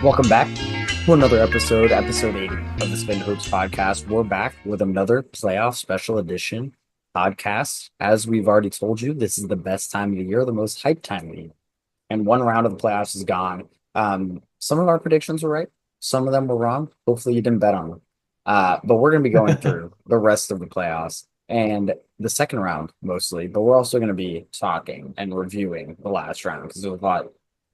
Welcome back to another episode 80 of the Spittin Hoops podcast. We're back with another playoff special edition podcast. As we've already told you, this is the best time of the year, the most hyped time of the year. And one round of the playoffs is gone. Some of our predictions were right, some of them were wrong. Hopefully, you didn't bet on them. But we're going to be going through the rest of the playoffs and the second round mostly. But we're also going to be talking and reviewing the last round because there's a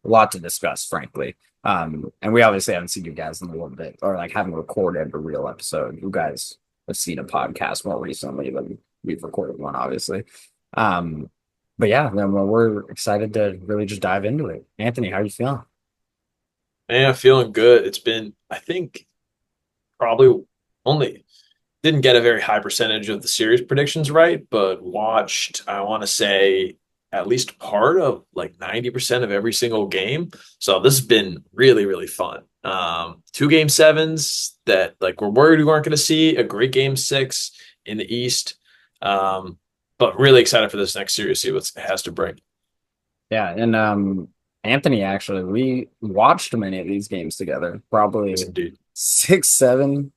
lot to discuss, frankly. And we obviously haven't seen you guys in a little bit, or like haven't recorded a real episode. You guys have seen a podcast more recently than we've recorded one, obviously. Um, but yeah, then we're excited to really just dive into it. Anthony, how are you feeling? Man, feeling good. It's been, I think, probably only didn't get a very high percentage of the series predictions right, but watched, I want to say, at least part of like 90% of every single game. So this has been really, really fun. Two game sevens that like we're worried we weren't going to see, a great game six in the East. But really excited for this next series, see what it has to bring. Yeah, and Anthony, actually, we watched many of these games together, Yes, probably indeed. six, seven,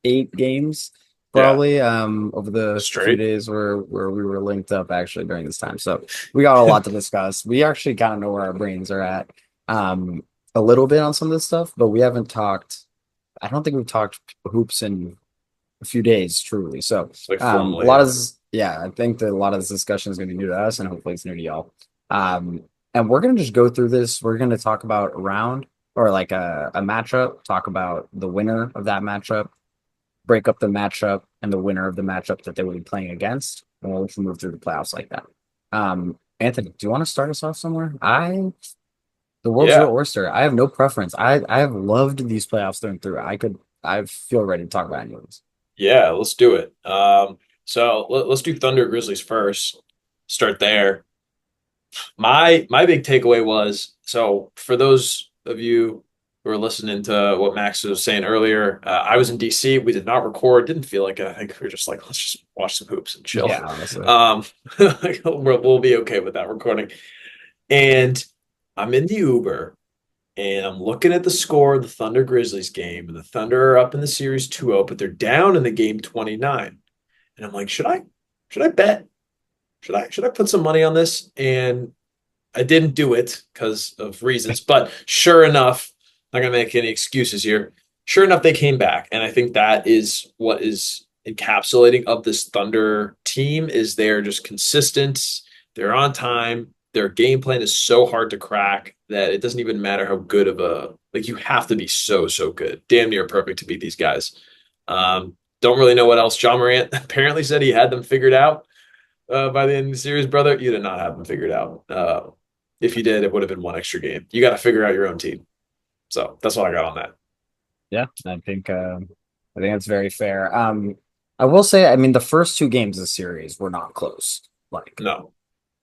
8 games, Yeah, probably over the few straight. days where we were linked up actually during this time. So we got a lot to discuss. We actually kind of know where our brains are at a little bit on some of this stuff, but we haven't talked. I don't think we've talked hoops in a few days, truly. So Like a formally, lot of yeah. this, yeah, I think that a lot of this discussion is going to be new to us, and hopefully it's new to y'all. And we're going to just go through this. We're going to talk about a round or like a matchup, talk about the winner of that matchup, break up the matchup and the winner of the matchup that they would be playing against, and we'll just move through the playoffs like that. Anthony, do you want to start us off somewhere? The world's your Yeah. oyster. I have no preference. I have loved these playoffs through and through. I feel ready to talk about any of this. Yeah, let's do it. So let's do Thunder Grizzlies first. Start there. My big takeaway was so for those of you who are listening to what Max was saying earlier, I was in DC. We did not record. Didn't feel like it. I think we were just like, let's just watch some hoops and chill. Yeah, honestly. Um, we'll be okay with that recording. And I'm in the Uber and I'm looking at the score of the Thunder Grizzlies game, and the Thunder are up in the series 2-0, but they're down in the game 29. And I'm like, should I bet? Should I put some money on this? And I didn't do it because of reasons, but sure enough, I'm not gonna make any excuses here. Sure enough, they came back, and I think that is what is encapsulating of this Thunder team is they're just consistent. They're on time. Their game plan is so hard to crack that it doesn't even matter how good of a like you have to be so good, damn near perfect to beat these guys. Don't really know what else. John Morant apparently said he had them figured out by the end of the series, brother. You did not have them figured out. If you did, it would have been one extra game. You got to figure out your own team. So that's what I got on that. Yeah, I think that's very fair. I will say, I mean, the first two games of the series were not close. Like No.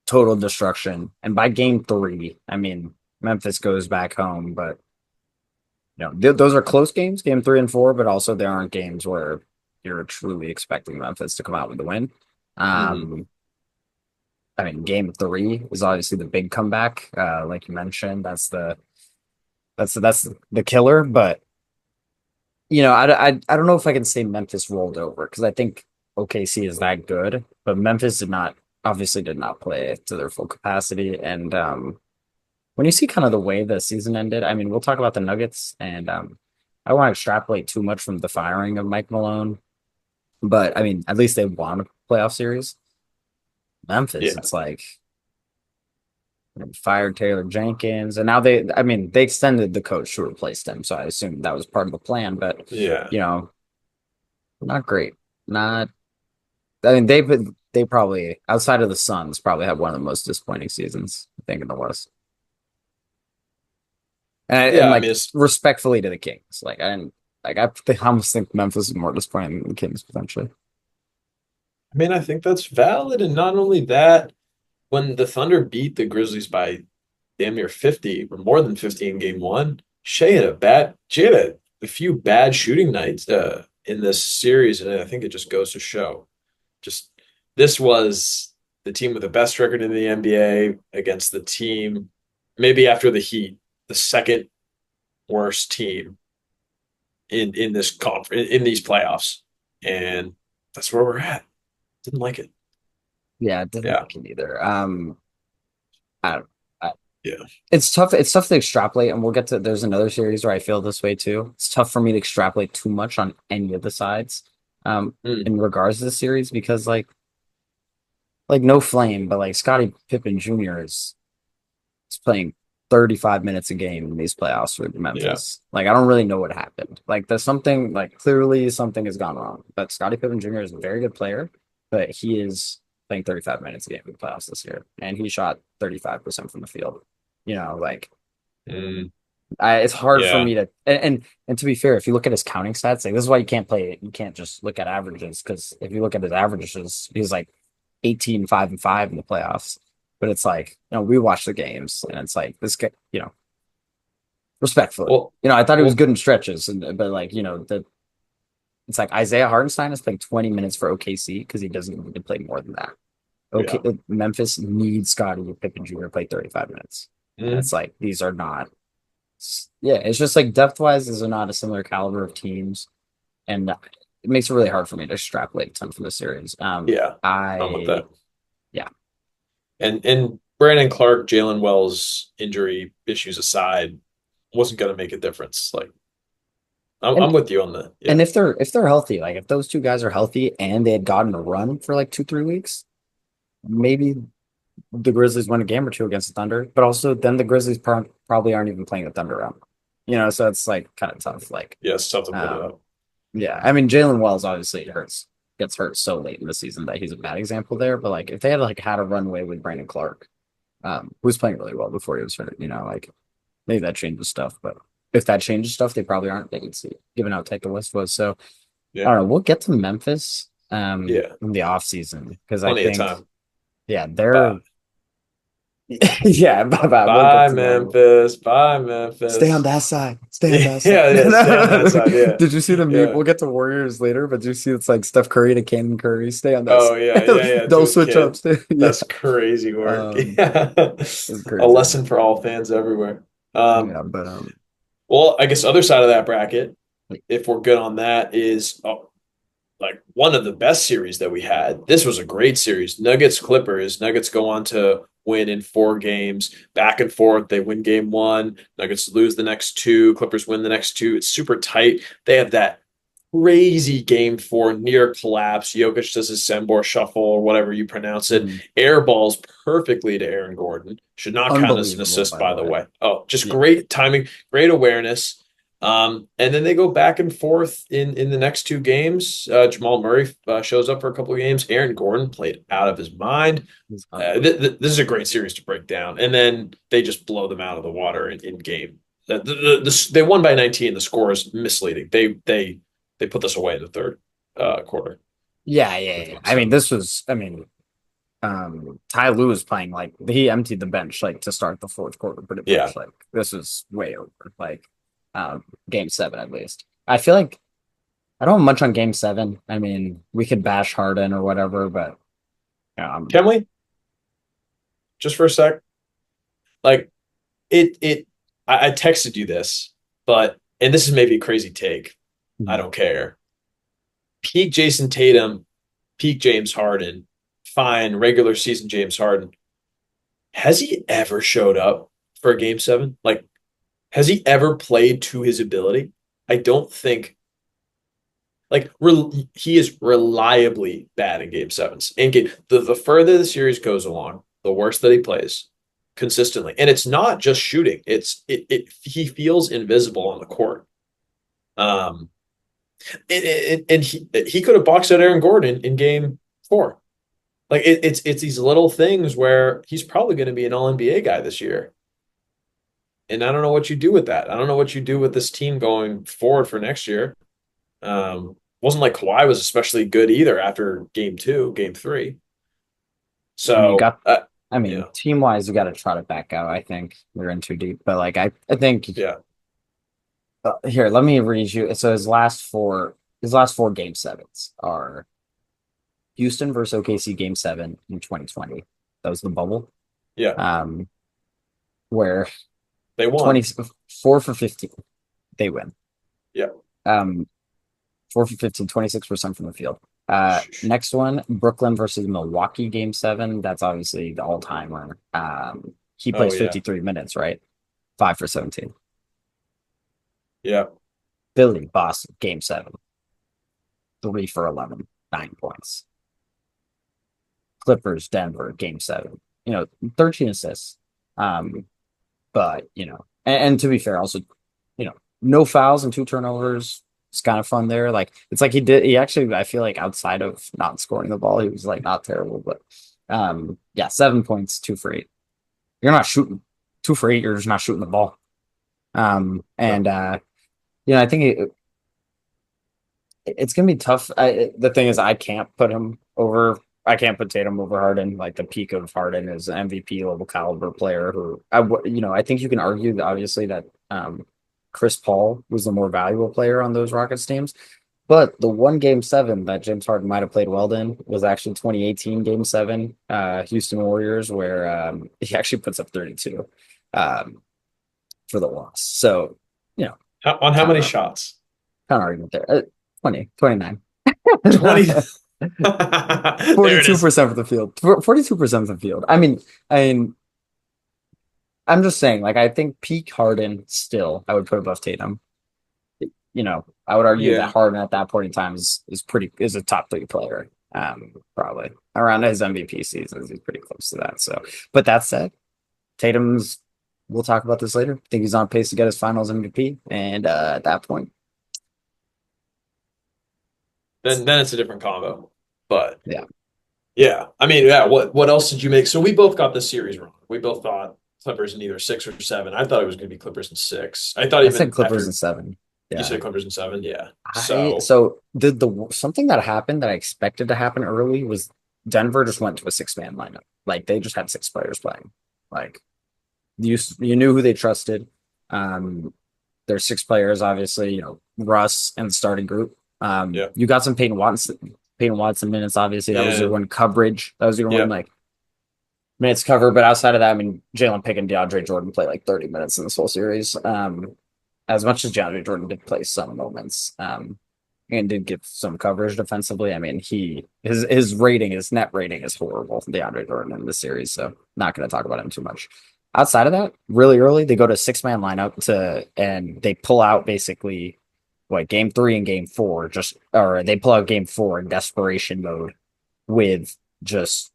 total destruction. And by game three, I mean Memphis goes back home, but those are close games, game three and four, but also they aren't games where you're truly expecting Memphis to come out with the win. Mm-hmm. Um, I mean, game three is obviously the big comeback, like you mentioned. That's the killer. But I don't know if I can say Memphis rolled over because I think OKC is that good, but Memphis did not play to their full capacity. And when you see kind of the way the season ended, I mean, we'll talk about the Nuggets, and I don't want to extrapolate too much from the firing of Mike Malone, but I mean, at least they won a playoff series. Memphis, Yeah. it's like fired Taylor Jenkins, and now I mean, they extended the coach to replace them, so I assume that was part of the plan. But Yeah. you know, not great. Not. I mean, they probably outside of the Suns probably have one of the most disappointing seasons I think in the West. And Yeah. I like mean, it's, respectfully to the Kings, like I almost think Memphis is more disappointing than the Kings potentially. I mean, I think that's valid. And not only that, when the Thunder beat the Grizzlies by damn near 50 or more than 50 in game one, she had a few bad shooting nights in this series. And I think it just goes to show just this was the team with the best record in the NBA against the team, maybe after the Heat, the second worst team in this conference in these playoffs, and that's where we're at. Didn't like it. Yeah, I didn't Yeah, like it either. I don't. I, yeah. it's tough. It's tough to extrapolate, and we'll get to. There's another series where I feel this way too. It's tough for me to extrapolate too much on any of the sides, Mm, in regards to the series because like no flame, but like Scottie Pippen Jr. is playing 35 minutes a game in these playoffs with yeah. Memphis. Like I don't really know what happened. Like there's something like clearly something has gone wrong. But Scottie Pippen Jr. is a very good player, but he is playing 35 minutes a game in the playoffs this year, and he shot 35% from the field. Like Mm, it's hard for yeah. me to and to be fair, if you look at his counting stats, like this is why you can't play it. You can't just look at averages because if you look at his averages, he's like 18, 5 and 5 in the playoffs. But it's like, we watch the games and it's like this guy, respectfully. Well, I thought he was well, good in stretches, but like, it's like Isaiah Hartenstein is playing 20 minutes for OKC because he doesn't need to play more than that. Okay, yeah. Memphis needs Scottie Pippen Jr. to play 35 minutes. And Mm, it's like these are not yeah, it's just like depth wise, these are not a similar caliber of teams. And it makes it really hard for me to extrapolate a ton from the series. yeah. I'm with I that. yeah. And Brandon Clark, Jalen Wells injury issues aside, wasn't going to make a difference. Like I'm And with you on the and yeah. if they're healthy, like if those two guys are healthy and they had gotten a run for like 2, 3 weeks, maybe the Grizzlies win a game or two against the Thunder, but also then the Grizzlies probably aren't even playing the Thunder around. So it's like kind of tough. Like, Yeah, it's tough to put it um, up. yeah, I mean Jalen Wells obviously gets hurt so late in the season that he's a bad example there. But like if they had a runway with Brandon Clark, who was playing really well before he was hurt, like maybe that changes stuff. But if that changes stuff, they probably aren't. They can see given how tight the West was. So I Yeah. don't know. We'll get to Memphis Yeah. in the off season because I Plenty of think time. yeah Bye. they're yeah, bye. We'll get Bye, to them. Memphis. Bye, Stay on Memphis. that side. Stay on Yeah, that side. yeah, stay on that side. Yeah. Did you see the meme? Yeah. We'll get to Warriors later, but do you see it's like Steph Curry to Cannon Curry? Stay on that Oh side. yeah, yeah, yeah. To Don't his switch up. kid. Yeah. That's crazy work. Um, Yeah. it's A crazy. lesson for all fans everywhere. Yeah, but Well, I guess other side of that bracket, if we're good on that, is like one of the best series that we had. This was a great series. Nuggets Clippers. Nuggets go on to win in 4 games, back and forth. They win game one. Nuggets lose the next two. Clippers win the next two. It's super tight. They have that crazy game four near collapse. Jokic does his Sembor shuffle or whatever you pronounce it. mhm. Air balls perfectly to Aaron Gordon. Should not count as an Unbelievable, assist, by the by the way. way. Oh, just Yeah. great timing, great awareness. And then they go back and forth in the next 2 games. Jamal Murray shows up for a couple of games. Aaron Gordon played out of his mind. It's unbelievable. This is a great series to break down. And then they just blow them out of the water in game. They won by 19. The score is misleading. They put this away in the third quarter Yeah, yeah, with yeah. game I mean, seven. Ty Lue was playing like he emptied the bench like to start the fourth quarter pretty Yeah. much. Like this is way over. Like game seven at least. I feel like I don't have much on game seven. I mean, we could bash Harden or whatever, but um Can we just for a sec? Like it. I texted you this, but and this is maybe a crazy take. I don't care. Peak Jason Tatum, peak James Harden, fine regular season James Harden. Has he ever showed up for a game seven? Like, has he ever played to his ability? I don't think. Like, he is reliably bad in game sevens. And the further the series goes along, the worse that he plays consistently. And it's not just shooting; he feels invisible on the court. Um, and he could have boxed out Aaron Gordon in game four. Like it's these little things where he's probably going to be an All NBA guy this year. And I don't know what you do with that. I don't know what you do with this team going forward for next year. Wasn't like Kawhi was especially good either after game two, game three. I mean you So got I mean yeah, team wise you gotta trot it back out. I think we're in too deep. But like I think yeah, here, let me read you. So his last four game sevens are Houston versus OKC game seven in 2020. That was the bubble. yeah. Um, where They won. 24 for 15. they win. Yeah. Um, 4 for 15, 26% from the field. Next one, Brooklyn versus Milwaukee, game seven. That's obviously the all timer. He Oh plays yeah. 53 minutes, right? 5 for 17. Yeah. Philly, Boston, game seven. 3 for 11, 9 points. Clippers, Denver, game seven. 13 assists. Um, but, and to be fair, also, no fouls and 2 turnovers. It's kind of fun there. Like, it's like he actually, I feel like outside of not scoring the ball, he was like not terrible, but yeah, 7 points, 2 for 8. You're not shooting 2 for 8, you're just not shooting the ball. And, No. I think it's gonna be tough. The thing is, I can't put him over. I can't put Tatum over Harden. Like the peak of Harden is an MVP level caliber player. I think you can argue that obviously that Chris Paul was the more valuable player on those Rockets teams. But the one game seven that James Harden might have played well in was actually 2018 game seven, Houston Warriors, where he actually puts up 32 um, for the loss. So, you know, On how many counter shots? counter argument there. 20, 29. 20. There it is. 42% of the field. 42% of the field. I mean, I'm just saying, like, I think peak Harden still I would put above Tatum. I would argue that Yeah. Harden at that point in time is a top three player. Probably around his MVP seasons, he's pretty close to that. So, but that said, Tatum's. We'll talk about this later. I think he's on pace to get his Finals MVP, and at that point, Then it's a different combo. But yeah, yeah, I mean, yeah. What else did you make? So we both got the series wrong. We both thought Clippers in either 6 or 7. I thought it was going to be Clippers in 6. I thought I said even Clippers in after seven. you Yeah, said Clippers in 7. Yeah. I So so the something that happened that I expected to happen early was Denver just went to a 6-man lineup. Like they just had 6 players playing. Like you knew who they trusted. Um, there's 6 players, obviously. Russ and the starting group. yeah, You got some Peyton Watson minutes. Obviously, that was your and one coverage. That was your one yeah, like minutes cover. But outside of that, I mean, Jalen Pick and DeAndre Jordan play like 30 minutes in this whole series. As much as DeAndre Jordan did play some moments, and did give some coverage defensively. I mean, his net rating is horrible. DeAndre Jordan in this series, so not going to talk about him too much. Outside of that, really early they go to 6-man lineup and they pull out basically what game three and game four or they pull out game four in desperation mode with just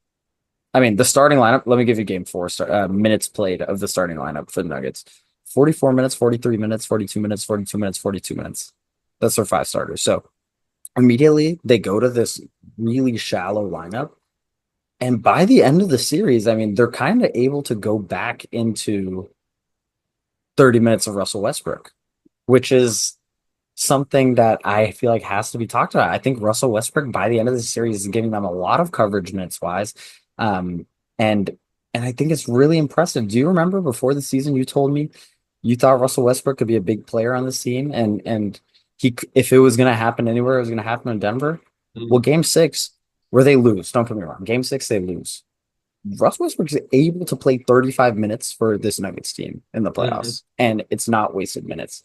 I mean, the starting lineup. Let me give you game four minutes played of the starting lineup for the Nuggets: 44 minutes, 43 minutes, 42 minutes, 42 minutes, 42 minutes. That's their 5 starters. So immediately they go to this really shallow lineup, and by the end of the series, I mean, they're kind of able to go back into 30 minutes of Russell Westbrook, which is something that I feel like has to be talked about. I think Russell Westbrook by the end of the series is giving them a lot of coverage minutes wise. Um, and and I think it's really impressive. Do you remember before the season you told me you thought Russell Westbrook could be a big player on this team and if it was going to happen anywhere, it was going to happen in Denver. Well, mhm, game 6 where they lose, don't get me wrong. Game 6 they lose. Russell Westbrook is able to play 35 minutes for this Nuggets team in the mhm, playoffs, and it's not wasted minutes.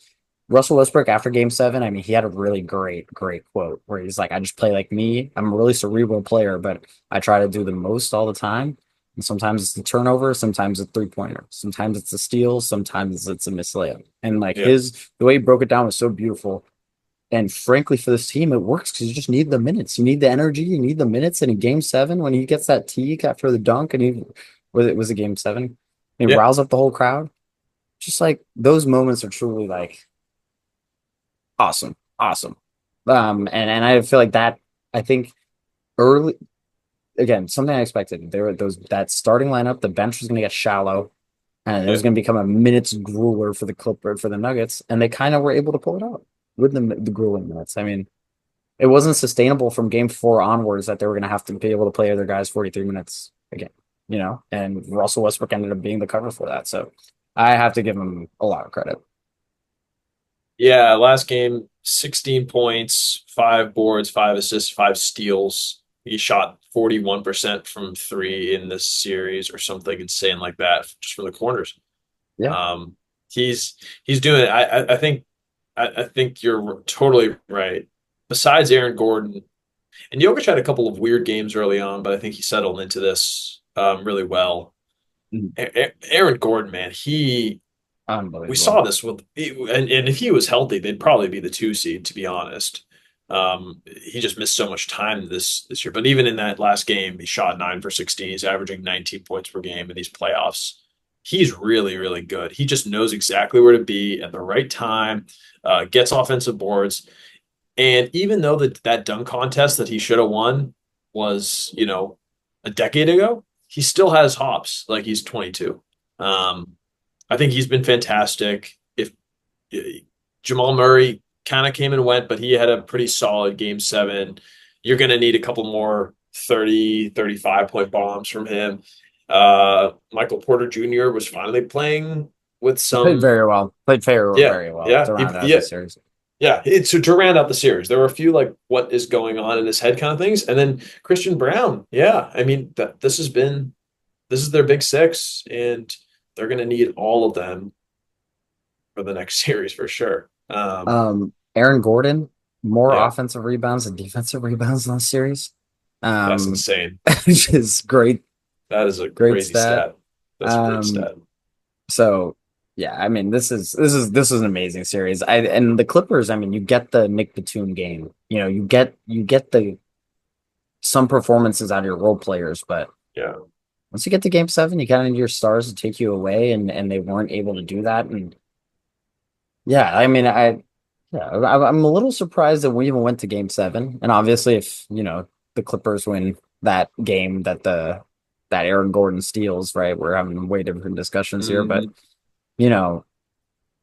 Russell Westbrook after game 7, I mean, he had a really great, great quote where he's like, I just play like me. I'm a really cerebral player, but I try to do the most all the time. And sometimes it's the turnover, sometimes it's a 3-pointer, sometimes it's a steal, sometimes it's a missed layup. And like yeah, the way he broke it down was so beautiful. And frankly, for this team, it works because you just need the minutes. You need the energy. You need the minutes. And in game 7, when he gets that teak after the dunk, and was it game 7? He yeah, riles up the whole crowd. Just like those moments are truly like awesome, awesome. And I feel like that. I think early again something I expected. There were those that starting lineup. The bench was going to get shallow, and it yeah, was going to become a minutes grueler for the Nuggets, and they kind of were able to pull it out with the grueling minutes. I mean, it wasn't sustainable from game 4 onwards that they were going to have to be able to play their guys 43 minutes again, and Russell Westbrook ended up being the cover for that. So I have to give him a lot of credit. yeah. Last game, 16 points, 5 boards, 5 assists, 5 steals. He shot 41% from three in this series or something insane like that, just from the corners. Yeah. Um, he's doing it. I think I think you're totally right. Besides Aaron Gordon, and Jokic had a couple of weird games early on, but I think he settled into this really well. Mhm. Aaron Gordon, man, we Unbelievable. saw this and if he was healthy, they'd probably be the 2 seed, to be honest. He just missed so much time this year. But even in that last game, he shot 9 for 16. He's averaging 19 points per game in these playoffs. He's really, really good. He just knows exactly where to be at the right time, gets offensive boards. And even though that dunk contest that he should have won was, a decade ago, he still has hops like he's 22. Um, I think he's been fantastic. If Jamal Murray kind of came and went, but he had a pretty solid game seven. You're going to need a couple more 30, 35 point bombs from him. Michael Porter Jr. was finally playing with He played some, very well. Played very, yeah, very well yeah, to round out yeah, the series. yeah. It's to round out the series. There were a few like what is going on in his head kind of things, and then Christian Brown. Yeah, I mean that this is their big six, and they're going to need all of them for the next series for sure. Aaron Gordon, more Yeah, offensive rebounds and defensive rebounds last series. that's Um, insane. which is great, That is a great crazy stat. stat. That's a great Um, stat. so yeah, I mean, this is an amazing series. And the Clippers, I mean, you get the Nick Batum game. You get the some performances out of your role players, but Yeah. once you get to game seven, you kind of need your stars to take you away, and they weren't able to do that. And yeah, I mean, I'm a little surprised that we even went to game seven. And obviously, if the Clippers win that game that Aaron Gordon steals, right? We're having way different discussions here, but Hmm. you know,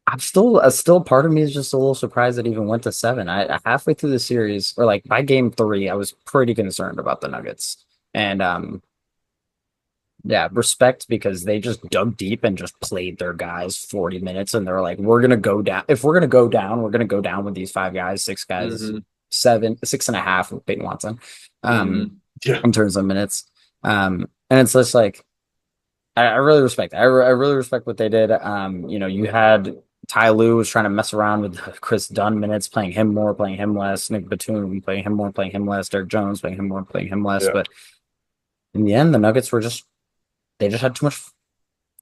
I'm still part of me is just a little surprised that it even went to seven. Halfway through the series, or like by game three, I was pretty concerned about the Nuggets. And yeah, respect because they just dug deep and just played their guys 40 minutes and they're like, we're gonna go down. If we're gonna go down, we're gonna go down with these five guys, six guys, Hmm. seven, 6.5 with Peyton Watson, Hmm. um, Yeah. in terms of minutes. And it's just like I really respect it. I really respect what they did. You had Ty Lue was trying to mess around with Chris Dunn minutes, playing him more, playing him less, Nick Batum playing him more, playing him less, Derek Jones playing him more, playing him less. Yeah. But in the end, the Nuggets were just they just had too much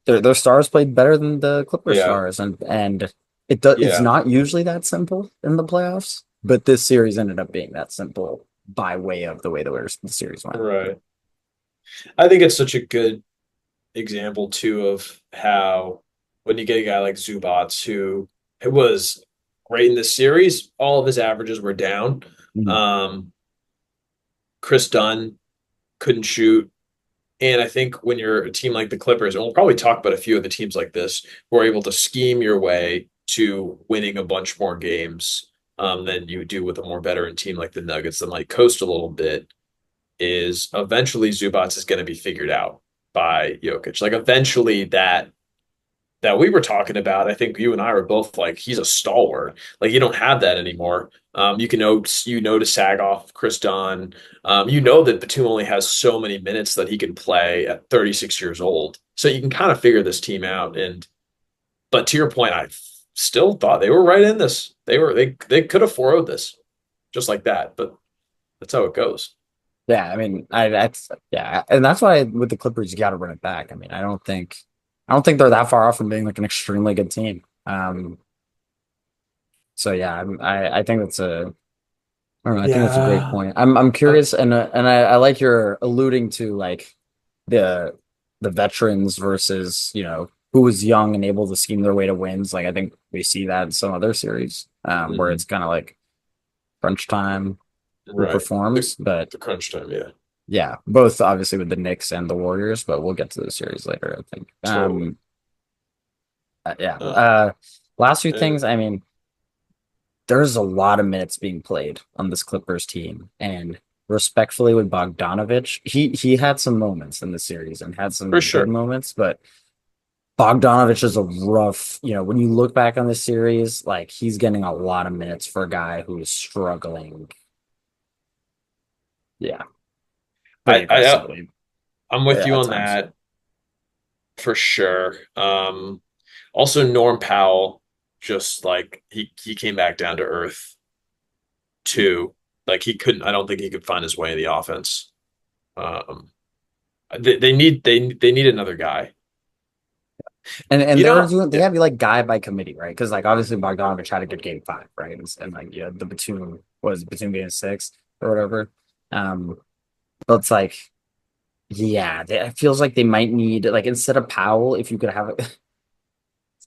their stars played better than the Clippers Yeah. stars, and it's Yeah. not usually that simple in the playoffs, but this series ended up being that simple by way of the way the series went. Right. I think it's such a good example too of how when you get a guy like Zubats who it was great in this series, all of his averages were down. Mhm. Um, Chris Dunn couldn't shoot. And I think when you're a team like the Clippers, and we'll probably talk about a few of the teams like this, who are able to scheme your way to winning a bunch more games than you do with a more veteran team like the Nuggets that might coast a little bit, is eventually Zubats is going to be figured out by Jokic. Like eventually that we were talking about, I think you and I were both like, he's a stalwart. Like you don't have that anymore. You know to sag off Chris Dunn. You know that Batum only has so many minutes that he can play at 36 years old. So you can kind of figure this team out. But to your point, I still thought they were right in this. They could have 4-0'd this just like that. But that's how it goes. Yeah, I mean, yeah, and that's why with the Clippers you got to run it back. I mean, I don't think they're that far off from being like an extremely good team. So yeah, I think that's a I don't know. I think that's a great Yeah. point. I'm Uh, curious, and I like your alluding to like the the veterans versus who was young and able to scheme their way to wins. Like I think we see that in some other series, where mhm. it's kind of like crunch time who Right. performs. But The crunch time, yeah. yeah, both obviously with the Knicks and the Warriors. But we'll get to the series later, I think. Totally. Yeah. Uh, Last few and things. I mean, there's a lot of minutes being played on this Clippers team, and respectfully with Bogdanovich, he had some moments in the series and had for some good sure. moments, but Bogdanovich is a rough, when you look back on this series, like he's getting a lot of minutes for a guy who is struggling, yeah, pretty I aggressively I'm with you at on times. that for sure. Also Norm Powell. just like he came back down to earth too. Like he couldn't. I don't think he could find his way in the offense. Um, they need another guy. And You they're know, doing they yeah, have like guy by committee, right? Because like obviously Bogdanovich had a good game five, right? And like yeah, the Batum was Batum game six or whatever. Um, but it's like yeah, it feels like they might need like instead of Powell, if you could have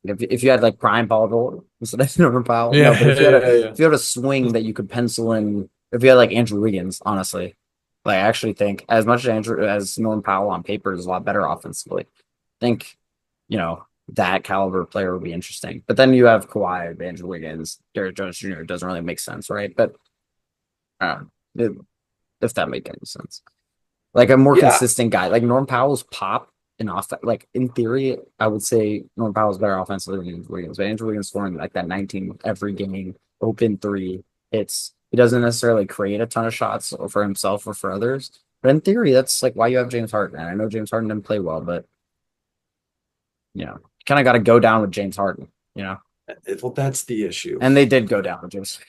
if you had like prime Paul instead of Norman Powell, yeah, no, but yeah. if you had a swing that you could pencil in, if you had like Andrew Wiggins, honestly, like I actually think as much as Andrew as Norman Powell on paper is a lot better offensively. I think that caliber player would be interesting. But then you have Kawhi, Andrew Wiggins, Derrick Jones Jr. It doesn't really make sense, right? But uh, it, if that makes any sense, like a more Yeah, consistent guy, like Norm Powell's pop and off, like in theory, I would say Norm Powell's better offensively than Andrew Wiggins. But Andrew Wiggins scoring like that 19 every game, open three hits. He doesn't necessarily create a ton of shots for himself or for others. But in theory, that's like why you have James Harden. And I know James Harden didn't play well, but kind of got to go down with James Harden, you know. well, that's the issue. And they did go down with James.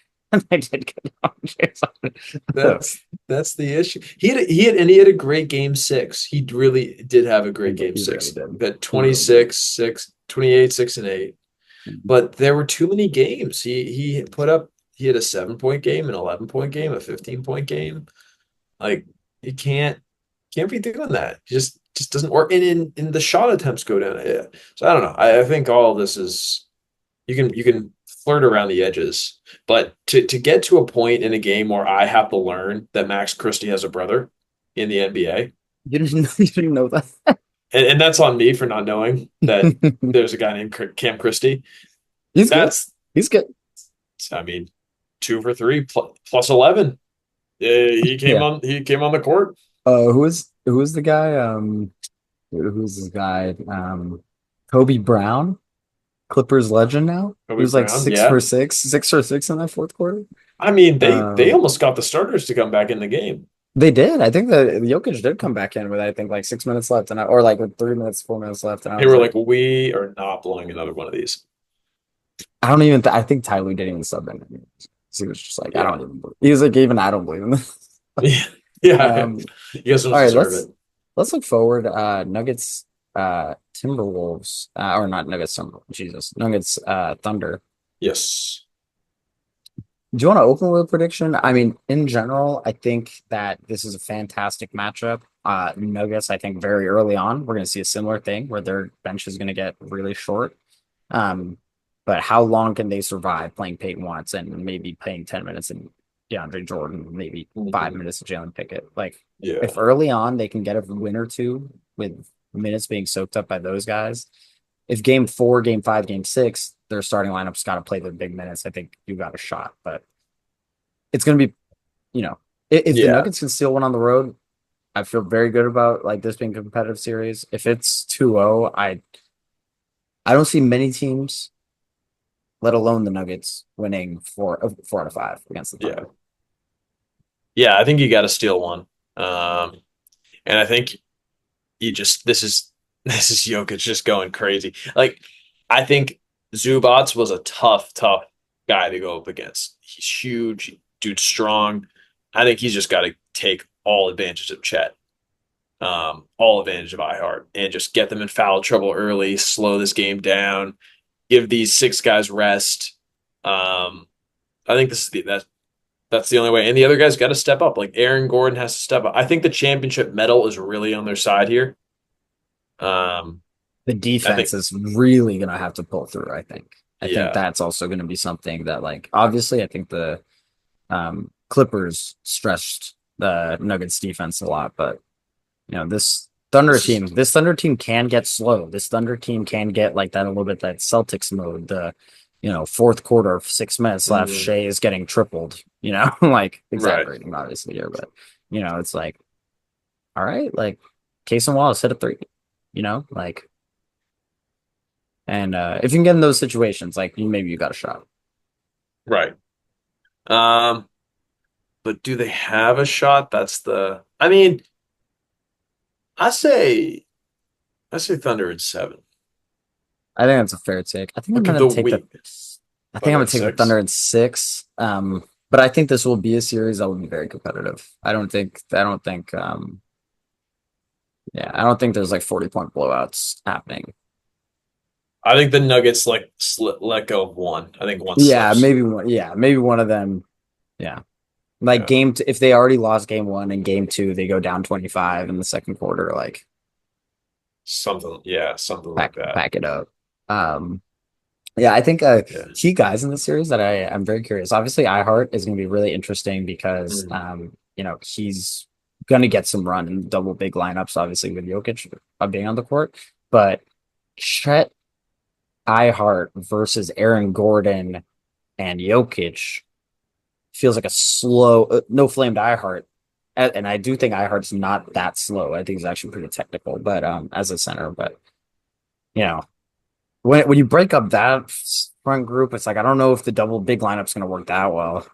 They did go down with James Harden. That's the issue. He had a great game six. He really did have a great game He really six. did. That He really did. 26, 6, 28, 6, and 8. But there were too many games. He had a 7 point game, an 11 point game, a 15 point game. Like you can't be doing that. Just doesn't work. And in the shot attempts go down. Yeah. So I don't know. I think all of this is you can flirt around the edges, but to get to a point in a game where I have to learn that Max Christie has a brother in the NBA, You didn't know that. and that's on me for not knowing that there's a guy named Cam Christie. He's good. That's He's good. I mean, 2 for 3 plus 11. Yeah. He came on the court. Who is the guy? Who's this guy? Kobe Brown, Clippers legend now. He Kobe was like Brown, yeah. 6 for 6 in that fourth quarter. I mean, they Um, almost got the starters to come back in the game. they did. I think the Jokic did come back in with I think like 6 minutes left, or like with 3 minutes, 4 minutes left, and I They was were like, like, we are not blowing another one of these. I don't even. I think Ty Lue didn't even sub in. He was just like, I Yeah, don't even. He was like, even I don't believe in this. yeah, yeah. Um, You guys don't all right, deserve let's it. let's look forward. Nuggets, Timberwolves, or not Nuggets, Jesus, Nuggets, Thunder. Yes. Do you want to open with a prediction? I mean, in general, I think that this is a fantastic matchup. Nuggets, I think very early on, we're going to see a similar thing where their bench is going to get really short. Um, but how long can they survive playing Peyton Watson, maybe playing 10 minutes and DeAndre Jordan, maybe 5 minutes of Jalen Pickett? Like, Yeah. if early on they can get a win or two with minutes being soaked up by those guys, if game four, game five, game six, their starting lineup's got to play their big minutes, I think you got a shot. But it's going to be, if the Yeah. Nuggets can steal one on the road, I feel very good about like this being a competitive series. If it's 2-0, I don't see many teams, let alone the Nuggets, winning four out of five against the Yeah. Thunder. Yeah. I think you got to steal one. Um, and I think you just this is Jokic just going crazy. Like I think Zubats was a tough guy to go up against. He's huge, dude's strong. I think he's just got to take all advantage of Chet, all advantage of iHeart, and just get them in foul trouble early, slow this game down, give these six guys rest. I think this is that's the only way. And the other guys got to step up. Like Aaron Gordon has to step up. I think the championship medal is really on their side here. Um, The I defense think, is really going to have to pull through, I think. I think yeah, that's also going to be something that, like, obviously, I think the Clippers stressed the Nuggets defense a lot, but this is This Thunder team can get slow. This Thunder team can get like that a little bit that Celtics mode. Fourth quarter, 6 minutes left. mm, Shea is getting tripled. Like right, exaggerating obviously here, but it's like all right, like Case and Wallace hit a three. Like and if you can get in those situations, like maybe you got a shot. right. Um, but do they have a shot? That's the. I mean, I say, I say Thunder in seven. I think that's a fair take. I think I'm Look at gonna the take the week. I think I'm Thunder gonna in take the Thunder six. in six. But I think this will be a series that will be very competitive. I don't think there's like 40-point blowouts happening. I think the Nuggets let go of one. I think one Yeah, slips. maybe one. Yeah, maybe one of them. Yeah, like Yeah, if they already lost game one and game two, they go down 25 in the second quarter. Like something. Yeah, something like that. back it up. Um, yeah, I think Yeah. key guys in this series that I'm very curious. Obviously, iHeart is going to be really interesting because Mm. he's going to get some run in double big lineups. Obviously, with Jokic being on the court, but Chet iHeart versus Aaron Gordon and Jokic feels like a slow, no flamed iHeart. And I do think iHeart's not that slow. I think he's actually pretty technical, but as a center, but you know, when you break up that front group, it's like I don't know if the double big lineup's going to work that well.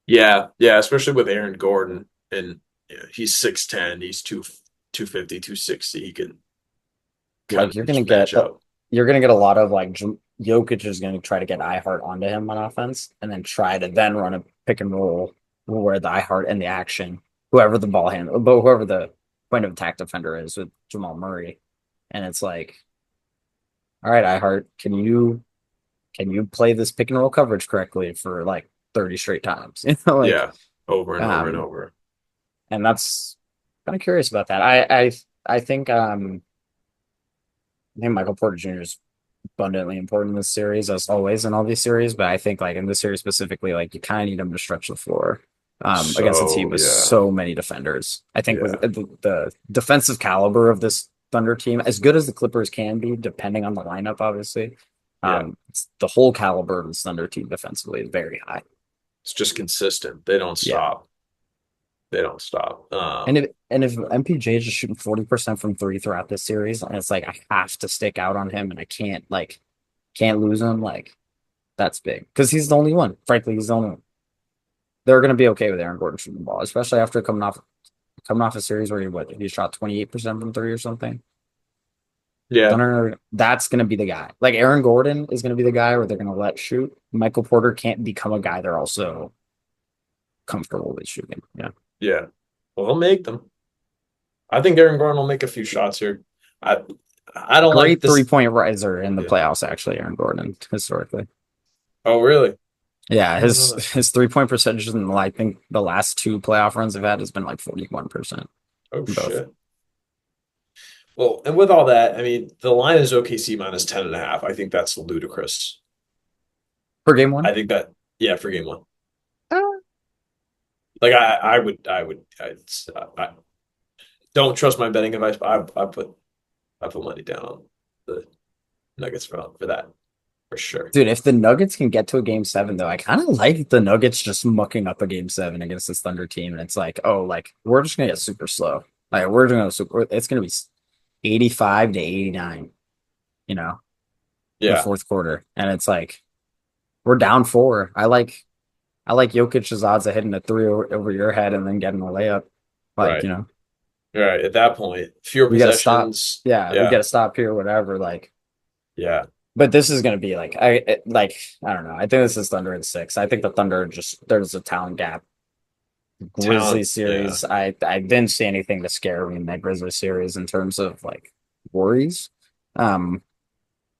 Yeah, yeah, especially with Aaron Gordon and he's 6'10", he's 250, 260. He can kind Like of just match up. you're gonna get a lot of like Jokic is going to try to get iHeart onto him on offense, and then try to then run a pick and roll where the iHeart and the action, whoever the ball handler, but whoever the point of attack defender is with Jamal Murray, and it's like, all right, iHeart, can you play this pick and roll coverage correctly for like 30 straight times? Like, Yeah, over and over and um, over. and that's kind of curious about that. I think I think Michael Porter Jr. is abundantly important in this series, as always in all these series. But I think like in this series specifically, like you kind of need him to stretch the floor against a team So with yeah, so many defenders. I think with yeah, the defensive caliber of this Thunder team, as good as the Clippers can be, depending on the lineup, obviously, yeah. the whole caliber of this Thunder team defensively is very high. It's just consistent. They don't Yeah. stop. They don't stop. And if MPJ is just shooting 40% from three throughout this series, and it's like I have to stick out on him and I can't lose him, like that's big. Because he's the only one. Frankly, he's the only one. They're gonna be okay with Aaron Gordon shooting the ball, especially after coming off a series where he shot 28% from three or something. Yeah, Thunder, that's gonna be the guy. Like Aaron Gordon is gonna be the guy where they're gonna let shoot. Michael Porter can't become a guy they're also comfortable with shooting. Yeah. yeah. Well, he'll make them. I think Aaron Gordon will make a few shots here. I I don't like Great three this. point riser in the Yeah. playoffs, actually, Aaron Gordon, historically. Oh, really? Yeah, I didn't know that. his 3 point percentage in I think the last two playoff runs they've had has been like 41% Oh in both. shit. Well, and with all that, I mean, the line is OKC minus 10.5. I think that's ludicrous. For game one? I think that, yeah, for game one. Uh, Like I don't trust my betting advice, but I put money down on the Nuggets for that for sure. Dude, if the Nuggets can get to a game seven, though, I kind of like the Nuggets just mucking up a game seven against this Thunder team. And it's like, oh, like we're just gonna get super slow. Like we're gonna super it's gonna be 85 to 89, you know, the Yeah, fourth quarter. And it's like we're down four. I like Jokic's odds of hitting a three over your head and then getting a layup. Like, right. Right. At that point, fewer we gotta stop. possessions. Yeah, we Yeah, gotta stop here, whatever. Like, yeah. but this is gonna be I don't know. I think this is Thunder in six. I think the Thunder just there's a talent gap. Talent. Grizzlies Yeah. series, I didn't see anything to scare me in that Grizzlies series in terms of like worries. Um,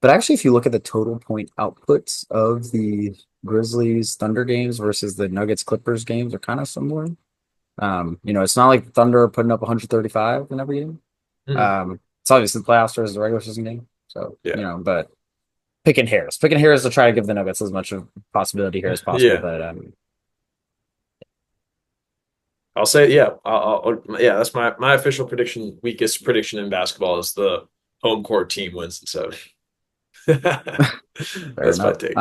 but actually, if you look at the total point outputs of the Grizzlies Thunder games versus the Nuggets Clippers games, are kind of similar. It's not like the Thunder are putting up 135 in every game. Mhm. It's obviously the playoffs versus the regular season game. So, Yeah. but picking hairs to try to give the Nuggets as much of a possibility here as possible. Yeah. But I'll say yeah. Yeah. That's my official prediction. Weakest prediction in basketball is the home court team wins in seven. fair That's my enough. take.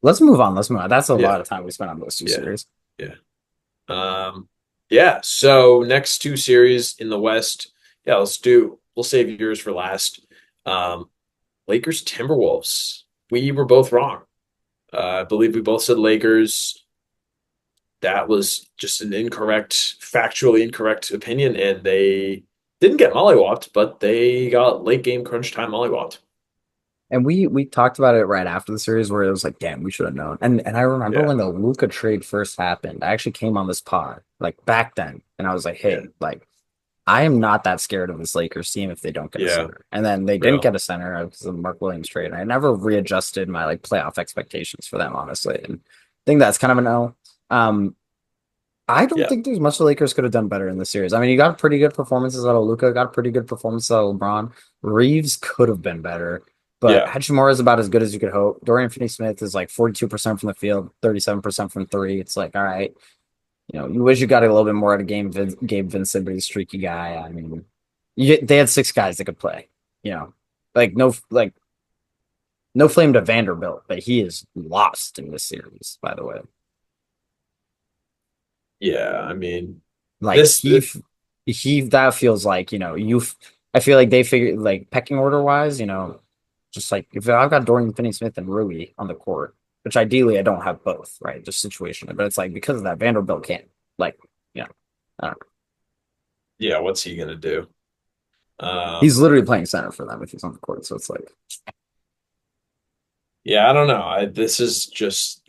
Let's move on. Let's move on. That's a Yeah. lot of time we spent on those two Yeah. series. Yeah. Yeah. So next two series in the West. Yeah. We'll save yours for last. Um, Lakers Timberwolves. We were both wrong. I believe we both said Lakers. That was just an factually incorrect opinion, and they didn't get mollywopped, but they got late game crunch time mollywopped. And we talked about it right after the series where it was like, damn, we should have known. And I remember Yeah, when the Luca trade first happened, I actually came on this pod like back then, and I was like, yeah, hey, like I am not that scared of this Lakers team if they don't get a yeah, center. And then they didn't real. get a center because of the Mark Williams trade. And I never readjusted my like playoff expectations for them, honestly. And I think that's kind of an L. Um, I don't Yeah, think there's much the Lakers could have done better in the series. I mean, you got pretty good performances out of Luca, got pretty good performances out of LeBron. Reeves could have been better, but yeah, Hachimura is about as good as you could hope. Dorian Finney-Smith is like 42% from the field, 37% from three. It's like, all right, you wish you got a little bit more out of Gabe Vincent, but he's a streaky guy. I mean, they had six guys that could play. You know, like no flame to Vanderbilt, but he is lost in this series. By the way, yeah. I mean, like this, he that feels like you. I feel like they figured like pecking order wise, just like if I've got Dorian Finney-Smith and Rui on the court, which ideally I don't have both, right? Just situational, but it's like because of that Vanderbilt can't like, you know, I don't know. yeah. What's he gonna do? He's Um, literally playing center for them if he's on the court, so it's like yeah, I don't know. This is just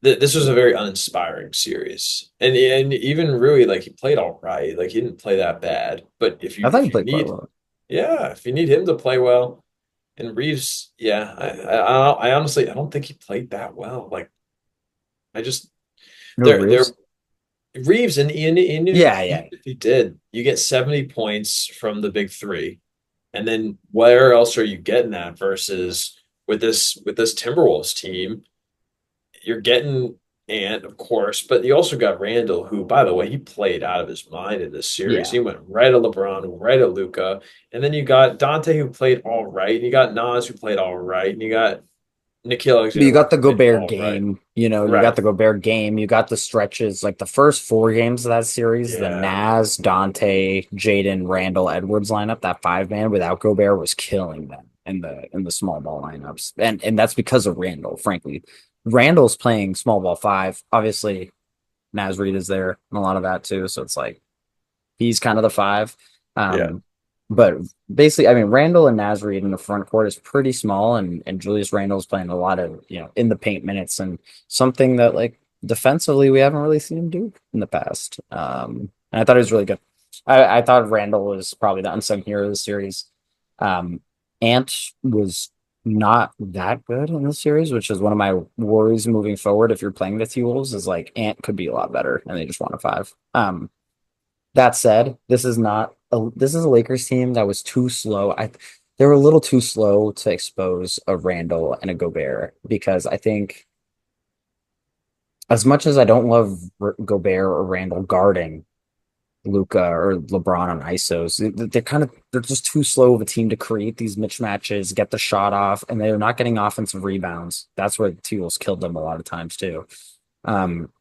this was a very uninspiring series, and even Rui, like he played all right, like he didn't play that bad. But I thought he if you played quite need, well. yeah, if you need him to play well, and Reeves, yeah, I honestly I don't think he played that well. Like I just No there Reeves. Reeves and Yeah, even yeah, if he did, you get 70 points from the big three, and then where else are you getting that versus with this Timberwolves team? You're getting Ant, of course, but you also got Randall, who, by the way, he played out of his mind in this series. yeah. He went right at LeBron, right at Luca, and then you got Dante, who played all right, and you got Nas, who played all right, and you got Nikhil You Alexander, got the who played Gobert all right. game. You got Right. the Gobert game. You got the stretches, like the first four games of that series, the Yeah. Naz, Dante, Jaden, Randall, Edwards lineup, that five man without Gobert was killing them in the small ball lineups. And that's because of Randall, frankly. Randall's playing small ball five. Obviously, Naz Reid is there and a lot of that too. So it's like he's kind of the five. Yeah. Um, but basically, I mean, Randall and Naz Reid in the front court is pretty small, and Julius Randle's playing a lot of in the paint minutes and something that like defensively we haven't really seen him do in the past. And I thought he was really good. I thought Randall was probably the unsung hero of the series. Um, Ant was not that good in this series, which is one of my worries moving forward. If you're playing the T Wolves, is like Ant could be a lot better, and they just won a five. That said, this is a Lakers team that was too slow. They were a little too slow to expose a Randall and a Gobert because I think as much as I don't love Gobert or Randall guarding Luca or LeBron on ISOs, they're just too slow of a team to create these mismatches, get the shot off, and they're not getting offensive rebounds. That's where the T-Wolves killed them a lot of times too. Um,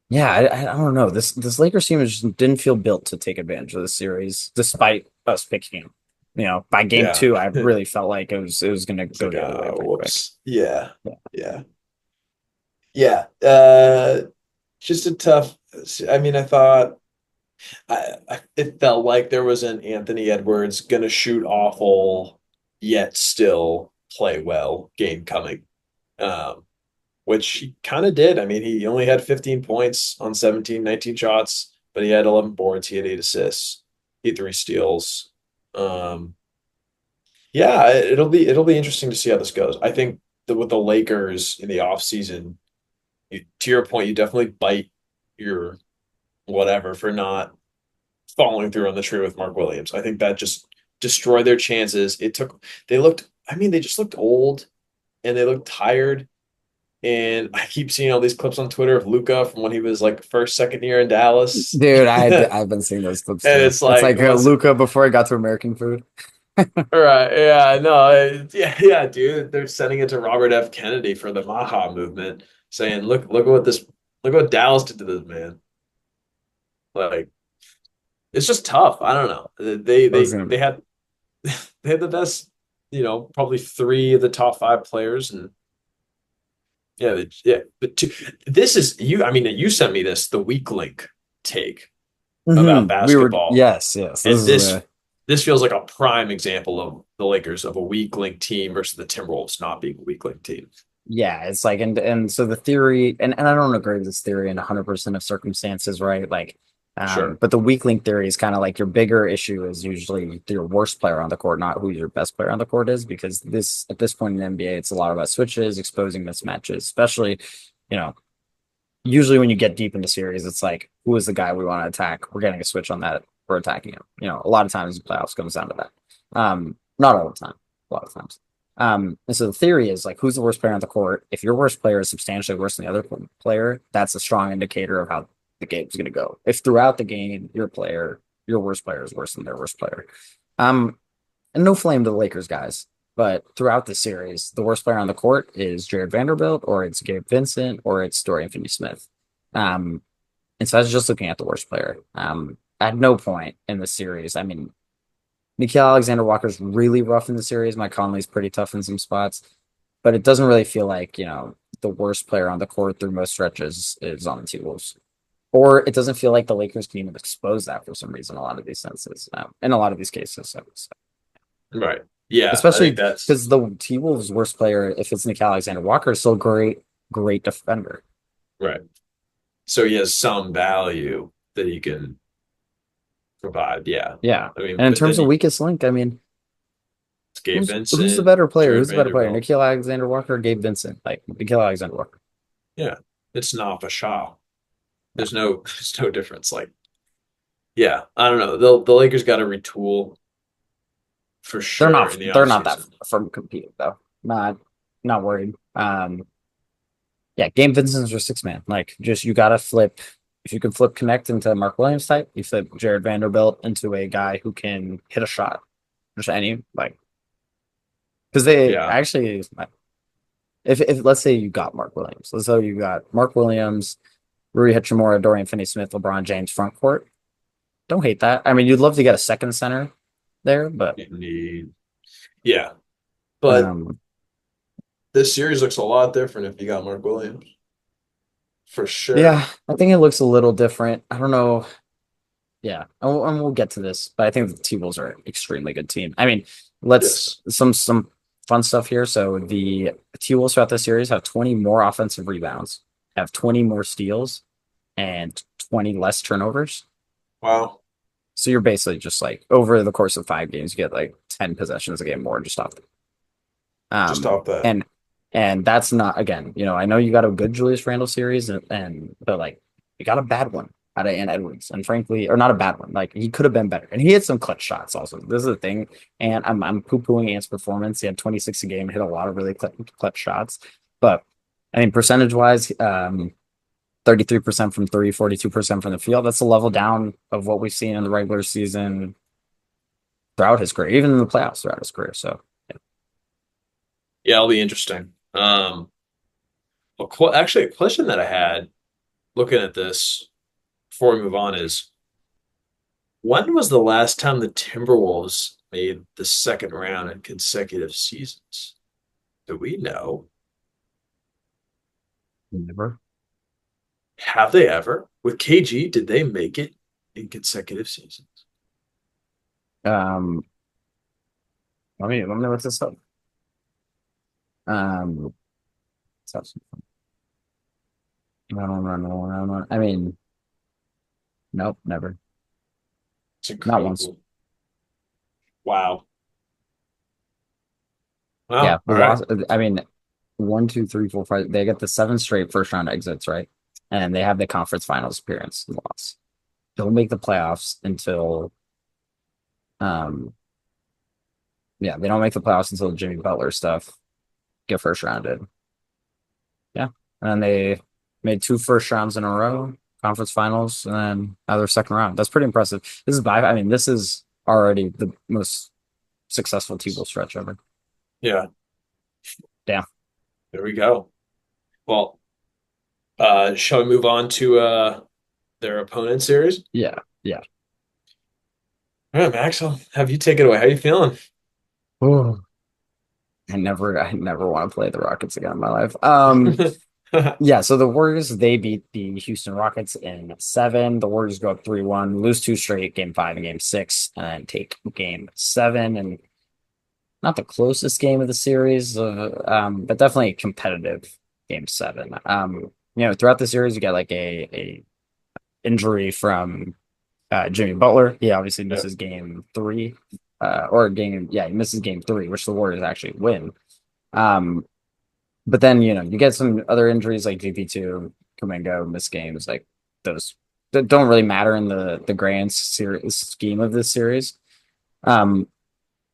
Yeah, I don't know. This Lakers team just didn't feel built to take advantage of the series, despite us picking them. By game Yeah. two, I really felt like it was going to It's go like, the other way pretty quick. whoops. Yeah. Yeah. Yeah. Yeah. Just a tough. I mean, I thought it felt like there was an Anthony Edwards gonna shoot awful, yet still play well game coming, um, which he kind of did. I mean, he only had 15 points on 17, 19 shots, but he had 11 boards, he had 8 assists, he had 3 steals. Um, yeah, it'll be interesting to see how this goes. I think that with the Lakers in the offseason, to your point, you definitely bite your whatever for not following through on the tree with Mark Williams. I think that just destroyed their chances. I mean, they just looked old and they looked tired. And I keep seeing all these clips on Twitter of Luca from when he was like first, second year in Dallas. Dude, And I've been seeing those clips too. it's It's like, like was it Luca before he got to American food. right? Yeah, no, yeah, dude. They're sending it to Robert F. Kennedy for the Maha movement, saying, look what Dallas did to this man. Like, it's just tough. I don't know. That was gonna They had they had the best, probably three of the top five players, and yeah, yeah. But this is you. I mean, you sent me this the weak link take about We were basketball, yes, yes. This and is this feels like a prime example of the Lakers of a weak link team versus the Timberwolves not being a weak link team. Yeah, it's like and so the theory and I don't agree with this theory in 100% of circumstances, right? Like Sure. but the weak link theory is kind of like your bigger issue is usually your worst player on the court, not who your best player on the court is, because this at this point in the NBA, it's a lot about switches, exposing mismatches, especially, you know, usually when you get deep into series, it's like, who is the guy we want to attack? We're getting a switch on that. We're attacking him. You know, a lot of times in playoffs comes down to that. Not all the time, a lot of times. And so the theory is like, who's the worst player on the court? If your worst player is substantially worse than the other player, that's a strong indicator of how the game's going to go. If throughout the game, your worst player is worse than their worst player. Um, and no flame to the Lakers guys, but throughout the series, the worst player on the court is Jared Vanderbilt, or it's Gabe Vincent, or it's Dorian Finney-Smith. Um, and so I was just looking at the worst player. At no point in the series, I mean, Nickeil Alexander-Walker's really rough in the series. Mike Conley's pretty tough in some spots, but it doesn't really feel like, the worst player on the court through most stretches is on the T-Wolves. Or it doesn't feel like the Lakers can even expose that for some reason, a lot of these senses, in a lot of these cases. So Right. Yeah, I think especially that's because the T Wolves' worst player, if it's Nickeil Alexander Walker, is still great, great defender. right. So he has some value that he can provide. Yeah. Yeah. I mean, And in but terms then of you weakest link, I mean, Gabe who's the Vincent, better player? Jared Who's the better player? Vanderbilt. Nickeil Alexander Walker or Gabe Vincent? Like Nickeil Alexander Walker. Yeah. It's not a shot. Yeah. There's no difference. Like, yeah, I don't know. The Lakers got to retool for They're sure not in the they're not that offseason. from competing though. Not worried. Yeah, Gabe Vincent's your six man. Like just you gotta flip if you can flip connect into Mark Williams type, you flip Jared Vanderbilt into a guy who can hit a shot. Just any like because they Yeah. actually if let's say you got Mark Williams, let's say you got Mark Williams, Rui Hachimura, Dorian Finney-Smith, LeBron James front court. Don't hate that. I mean, you'd love to get a second center there, but You need, yeah. But um, this series looks a lot different if you got Mark Williams. For sure. yeah, I think it looks a little different. I don't know. Yeah, and we'll get to this, but I think the T-Wolves are an extremely good team. I mean, let's Yes. some fun stuff here. So the T-Wolves throughout the series have 20 more offensive rebounds, have 20 more steals, and 20 less turnovers. Wow. So you're basically just like over the course of 5 games, you get like 10 possessions a game more just off. Just Um, off that. and and that's not again, I know you got a good Julius Randle series and but like you got a bad one out of Ant Edwards. And frankly, or not a bad one. Like he could have been better. And he had some clutch shots also. This is the thing. And I'm poo-pooing Ant's performance. He had 26 a game, hit a lot of really clutch shots. But I mean percentage wise, 33% from three, 42% from the field. That's a level down of what we've seen in the regular season throughout his career, even in the playoffs throughout his career. So Yeah, it'll be interesting. Actually, a question that I had looking at this before we move on is when was the last time the Timberwolves made the second round in consecutive seasons? Do we know? never. Have they ever? With KG, did they make it in consecutive seasons? Um, let me look this up. Um, so- I mean, nope, never. It's Not once. incredible. Wow. Yeah, Wow. the All right. loss. I mean, one, two, three, four, five. They get the seven straight first round exits, right? And they have the conference finals appearance loss. Don't make the playoffs until, um, yeah, they don't make the playoffs until Jimmy Butler stuff get first rounded. Yeah, and then they made two first rounds in a row, conference finals, and then another second round. That's pretty impressive. I mean, this is already the most successful T-ball stretch ever. Yeah. Damn. There we go. Well, shall we move on to their opponent series? Yeah, yeah. All right, Maxwell, have you take it away? How you feeling? Ooh. I never want to play the Rockets again in my life. Yeah, so the Warriors, they beat the Houston Rockets in seven. The Warriors go up 3-1, lose two straight, game five and game six, and then take game seven. And not the closest game of the series, but definitely a competitive game seven. Throughout the series, you get like a injury from Jimmy Butler. He obviously Yeah. misses game three, or game, yeah, he misses game three, which the Warriors actually win. Um, but then, you get some other injuries like GP2, Kuminga, miss games, like those that don't really matter in the grand series scheme of this series. Um,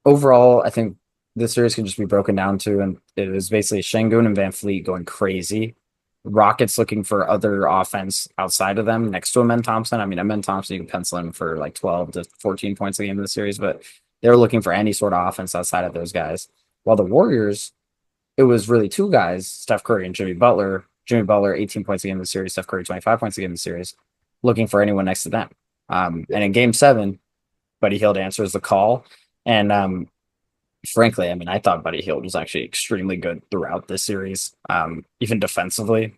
Overall, I think this series can just be broken down to, and it was basically Şengün and Van Fleet going crazy. Rockets looking for other offense outside of them next to Amen Thompson. I mean, Amen Thompson, you can pencil him for like 12 to 14 points a game in the series, but they're looking for any sort of offense outside of those guys. While the Warriors, it was really two guys, Steph Curry and Jimmy Butler. Jimmy Butler, 18 points a game in the series, Steph Curry, 25 points a game in the series, looking for anyone next to them. Yeah. And in game seven, Buddy Hield answers the call. And frankly, I mean, I thought Buddy Hield was actually extremely good throughout this series, even defensively,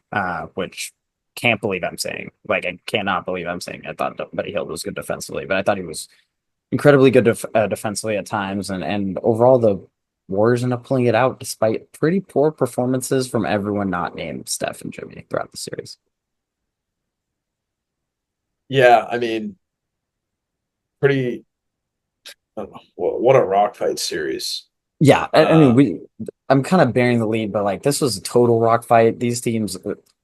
which can't believe I'm saying. Like, I cannot believe I'm saying I thought Buddy Hield was good defensively, but I thought he was incredibly good defensively at times. And overall, the Warriors end up pulling it out despite pretty poor performances from everyone not named Steph and Jimmy throughout the series. Yeah, I mean, pretty. I don't know, what a rock fight series. Yeah, I mean, Uh, I'm kind of bearing the lead, but like this was a total rock fight. These teams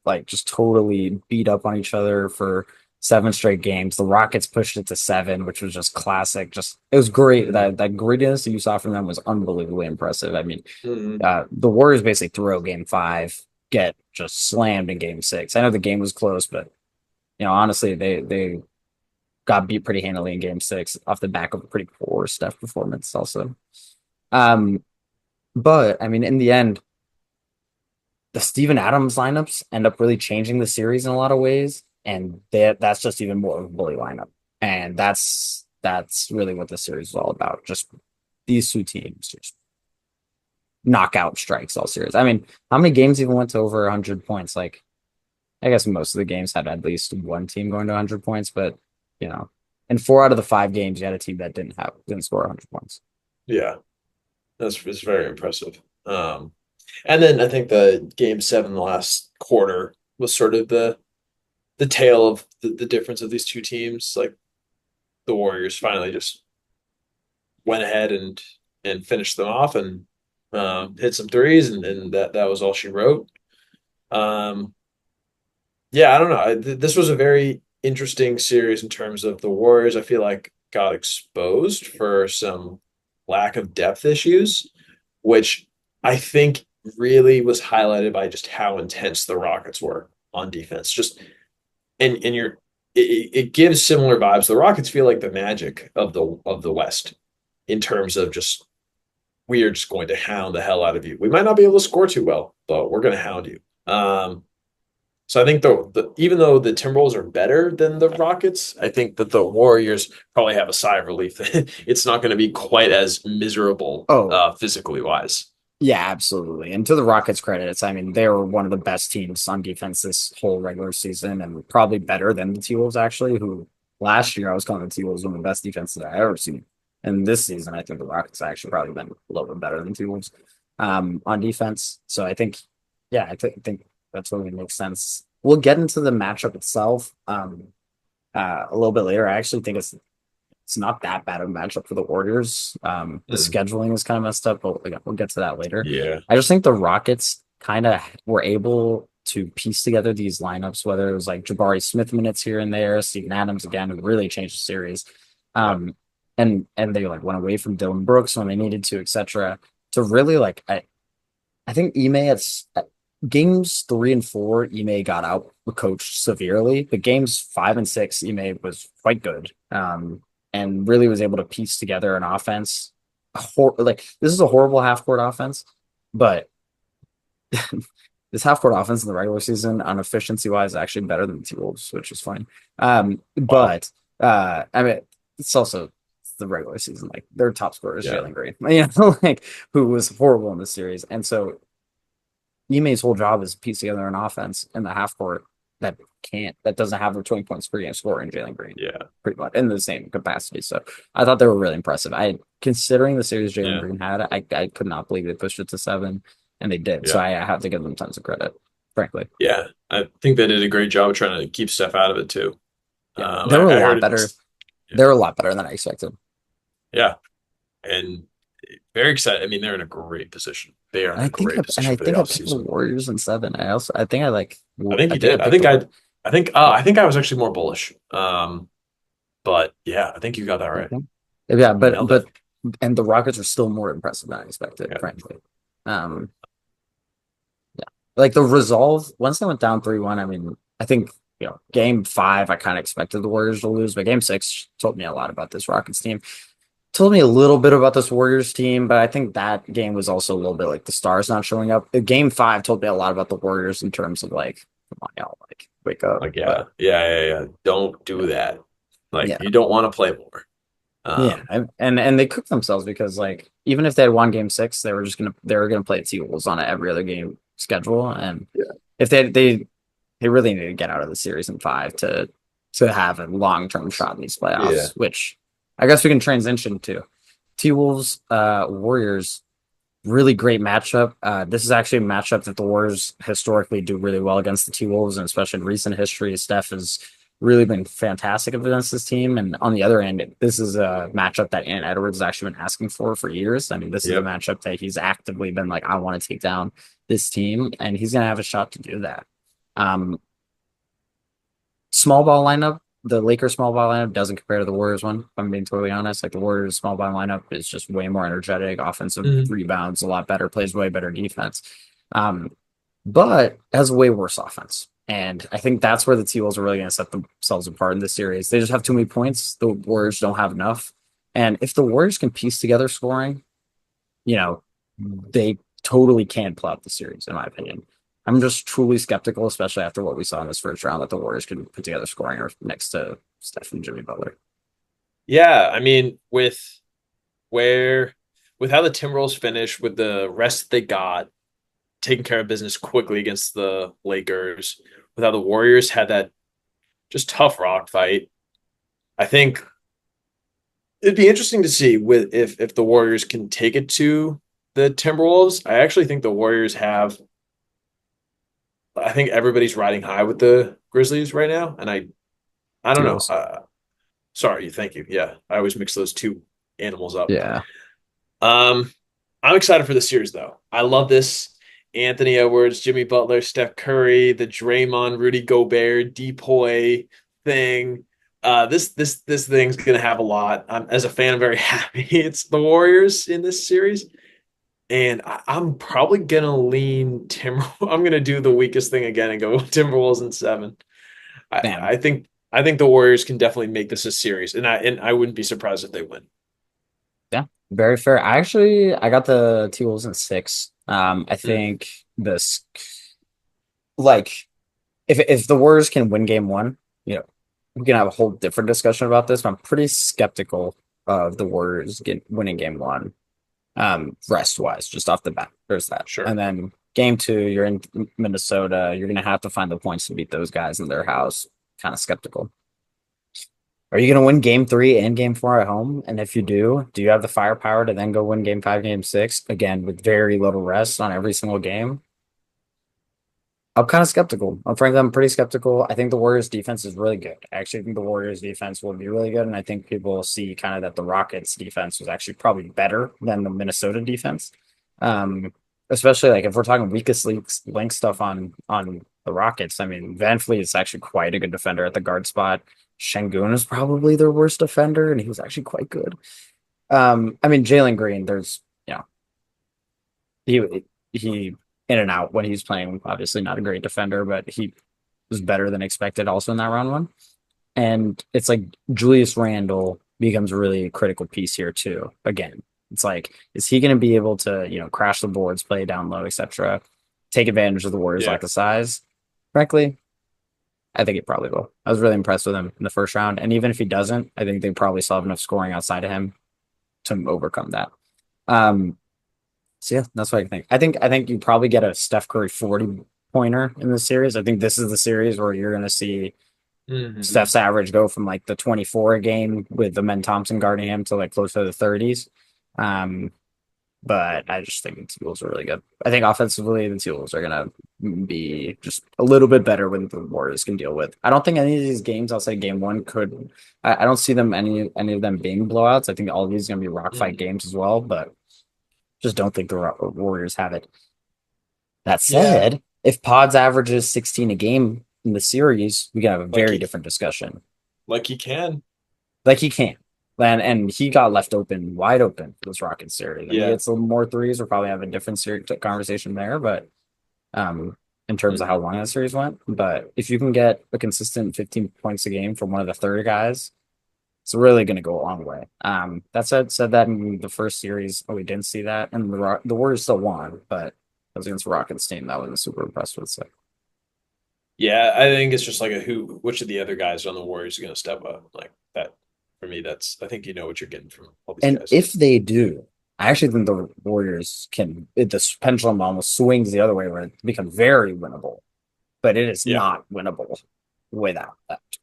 like just totally beat up on each other for seven straight games. The Rockets pushed it to seven, which was just classic. Just it was great. mhm, That grittiness that you saw from them was unbelievably impressive. I mean, mhm. the Warriors basically threw out game five, get just slammed in game six. I know the game was close, but honestly, they got beat pretty handily in game six off the back of a pretty poor Steph performance also. Um, but I mean, in the end, the Steven Adams lineups end up really changing the series in a lot of ways, and that's just even more of a bully lineup, and that's really what the series is all about. Just these two teams just knockout strikes all series. I mean, how many games even went to over 100 points? Like, I guess most of the games had at least one team going to 100 points, but you know, in four out of the five games, you had a team that didn't score 100 points. Yeah, it's very impressive. And then I think the game seven, the last quarter, was sort of the tale of the difference of these two teams. Like the Warriors finally just went ahead and finished them off and hit some threes, and that was all she wrote. Um, yeah, I don't know. This was a very interesting series in terms of the Warriors. I feel like got exposed for some lack of depth issues, which I think really was highlighted by just how intense the Rockets were on defense. Just and you're it gives similar vibes. The Rockets feel like the Magic of the West in terms of just we are just going to hound the hell out of you. We might not be able to score too well, but we're going to hound you. So I think the even though the Timberwolves are better than the Rockets, I think that the Warriors probably have a sigh of relief that it's not going to be quite as miserable Oh, physically wise. yeah, absolutely. And to the Rockets' credits, I mean, they were one of the best teams on defense this whole regular season and probably better than the T-Wolves, actually, who last year I was calling the T-Wolves one of the best defenses I ever seen. And this season, I think the Rockets actually probably been a little bit better than T-Wolves on defense. So I think, yeah, I think that's really makes sense. We'll get into the matchup itself a little bit later. I actually think it's not that bad of a matchup for the Warriors. The Mm. scheduling is kind of messed up, but we'll get to that later. Yeah. I just think the Rockets kind of were able to piece together these lineups, whether it was like Jabari Smith minutes here and there, Steven Adams again, who really changed the series. Yeah. And they like went away from Dylan Brooks when they needed to, etc. To really like I think Ime at games three and four, Ime got out coached severely, but games five and six, Ime was quite good. And really was able to piece together an offense. Like this is a horrible half court offense, but this half court offense in the regular season on efficiency wise is actually better than the T Wolves, which is funny. Wow. But I mean, it's also the regular season. Like their top scorer is Yeah. Jalen Green, like who was horrible in the series, and so Ime's whole job is to piece together an offense in the half court that doesn't have a 20 points per game score in Jalen Green, Yeah. pretty much in the same capacity. So I thought they were really impressive. Considering the series Jalen Yeah. Green had, I could not believe they pushed it to 7, and they did. So Yeah. I have to give them tons of credit, frankly. Yeah. I think they did a great job of trying to keep Steph out of it too. Yeah, they were a I heard lot it. better. Yeah. They were a lot better than I expected. Yeah. And very excited. I mean, they're in a great position. They are in And a great I position for the think I picked the offseason. Warriors in 7. I think I you think I did. picked the I think I was actually more bullish. But yeah, I think you got that right. Mhm. Yeah, You nailed it. and the Rockets are still more impressive than I expected, Yeah. frankly. Um, yeah, like the resolve once they went down 3-1. I mean, I think game 5, I kind of expected the Warriors to lose, but game 6 told me a lot about this Rockets team. Told me a little bit about this Warriors team, but I think that game was also a little bit like the stars not showing up. Game 5 told me a lot about the Warriors in terms of like, come on, y'all, like wake up. Like, yeah, But yeah. Don't do that. Like, yeah, you don't want to play more. yeah, Um, and they cooked themselves because like even if they had won game 6, they were gonna play the T-Wolves on every other game schedule, and yeah. if they really need to get out of the series in 5 to have a long term shot in these Yeah. playoffs, which I guess we can transition to T-Wolves Warriors. Really great matchup. This is actually a matchup that the Warriors historically do really well against the T-Wolves, and especially in recent history, Steph has really been fantastic against this team. And on the other end, this is a matchup that Ant Edwards has actually been asking for years. I mean, this is a Yep. matchup that he's actively been like, I want to take down this team, and he's going to have a shot to do that. Um, Small ball lineup, the Lakers small ball lineup doesn't compare to the Warriors one. If I'm being totally honest. Like the Warriors small ball lineup is just way more energetic, offensive Mhm. rebounds a lot better, plays way better defense. Um, but has a way worse offense. And I think that's where the T-Wolves are really going to set themselves apart in this series. They just have too many points. The Warriors don't have enough. And if the Warriors can piece together scoring, you know, they totally can pull out the series, in my opinion. I'm just truly skeptical, especially after what we saw in this first round, that the Warriors can put together scoring next to Steph and Jimmy Butler. Yeah. I mean, where with how the Timberwolves finished, with the rest they got, taking care of business quickly against the Lakers, with how the Warriors had that just tough rock fight. I think it'd be interesting to see with if the Warriors can take it to the Timberwolves. I actually think the Warriors have. I think everybody's riding high with the Grizzlies right now, and I don't know. T-Wolves. Sorry, thank you. Yeah, I always mix those two animals up. Yeah. Um, I'm excited for the series though. I love this. Anthony Edwards, Jimmy Butler, Steph Curry, the Draymond, Rudy Gobert, Depoy thing. This thing's gonna have a lot. As a fan, I'm very happy it's the Warriors in this series, and I'm probably gonna lean Timber. I'm gonna do the weakest thing again and go Timberwolves in 7. I, Man. I think I think the Warriors can definitely make this a series, and I wouldn't be surprised if they win. Yeah. Very fair. I got the T-Wolves in 6. I Mm, think this like if the Warriors can win game 1, we can have a whole different discussion about this, but I'm pretty skeptical of the Warriors winning game 1. Rest wise, just off the bat. There's that. sure. And then game 2, you're in Minnesota. You're gonna have to find the points to beat those guys in their house. Kind of skeptical. Are you gonna win game 3 and game 4 at home? And if you do you have the firepower to then go win game 5, game 6 again with very little rest on every single game? I'm kind of skeptical. I'm pretty skeptical. I think the Warriors defense is really good. I actually think the Warriors defense will be really good. And I think people will see kind of that the Rockets defense was actually probably better than the Minnesota defense. Especially like if we're talking weakest link stuff on the Rockets. I mean, Van Fleet is actually quite a good defender at the guard spot. Şengün is probably their worst defender, and he was actually quite good. I mean, Jalen Green, there's he in and out when he's playing. Obviously, not a great defender, but he was better than expected also in that round one. And it's like Julius Randle becomes a really critical piece here too. Again, it's like, is he going to be able to crash the boards, play down low, etc., take advantage of the Warriors Yeah. lack of size? Frankly, I think he probably will. I was really impressed with him in the first round, and even if he doesn't, I think they probably still have enough scoring outside of him to overcome that. Um, So yeah, that's what I think. I think you probably get a Steph Curry 40 pointer in the series. I think this is the series where you're going to see Hmm. Steph's average go from like the 24 a game with the Men Thompson guarding him to like close to the 30s. Um, but I just think the T-Wolves are really good. I think offensively, the T-Wolves are gonna be just a little bit better when the Warriors can deal with. I don't think any of these games outside game one could. I don't see them any of them being blowouts. I think all of these are gonna be rock fight Hmm. games as well, but just don't think the Warriors have it. That Yeah, said, if Pods averages 16 a game in the series, we can have a like very he different discussion. like he can. Like he can. And he got left open, wide open for this Rockets series. And he Yeah. gets a little more threes. We'll probably have a different conversation there, but um, in terms of how Hmm. long that series went. But if you can get a consistent 15 points a game from one of the third guys, it's really going to go a long way. That said that in the first series, oh, we didn't see that, and the Warriors still won, but it was against the Rockets team that I wasn't super impressed with. So, Yeah, I think it's just like a which of the other guys on the Warriors are going to step up like that. For me, that's I think you know what you're getting from all these and guys. if they do, I actually think the Warriors can. The pendulum almost swings the other way, where it becomes very winnable, but it is Yeah, not winnable without that. yeah,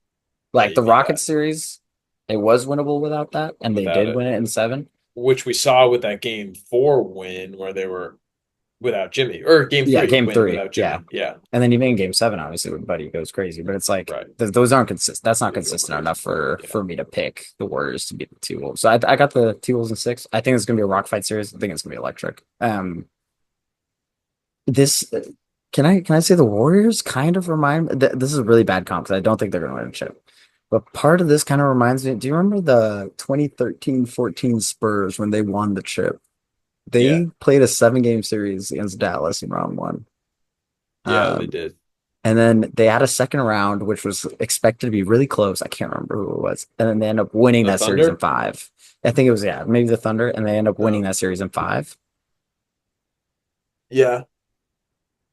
Like you the need Rocket that series, it was winnable without that, and they without did it, win it in seven. which we saw with that game 4 win where they were without Jimmy, or game Yeah, three game win three. without Yeah. Jimmy. Yeah, And then even in game seven, obviously, when Buddy goes crazy. But it's like right. those aren't consistent. That's not They go consistent crazy. enough for Yeah. me to pick the Warriors to beat the T Wolves. So I got the T Wolves in six. I think it's gonna be a rock fight series. I think it's gonna be electric. This can I say the Warriors kind of remind this is a really bad comp because I don't think they're gonna win a chip. But part of this kind of reminds me. Do you remember the 2013-14 Spurs when they won the chip? Yeah, They played a 7 game series against Dallas in round one. yeah, they Um, did. and then they had a second round, which was expected to be really close. I can't remember who it was. And then they end up winning The that series in Thunder? five. I think it was, yeah, maybe the Thunder. And they end up winning No. that series in five. Yeah.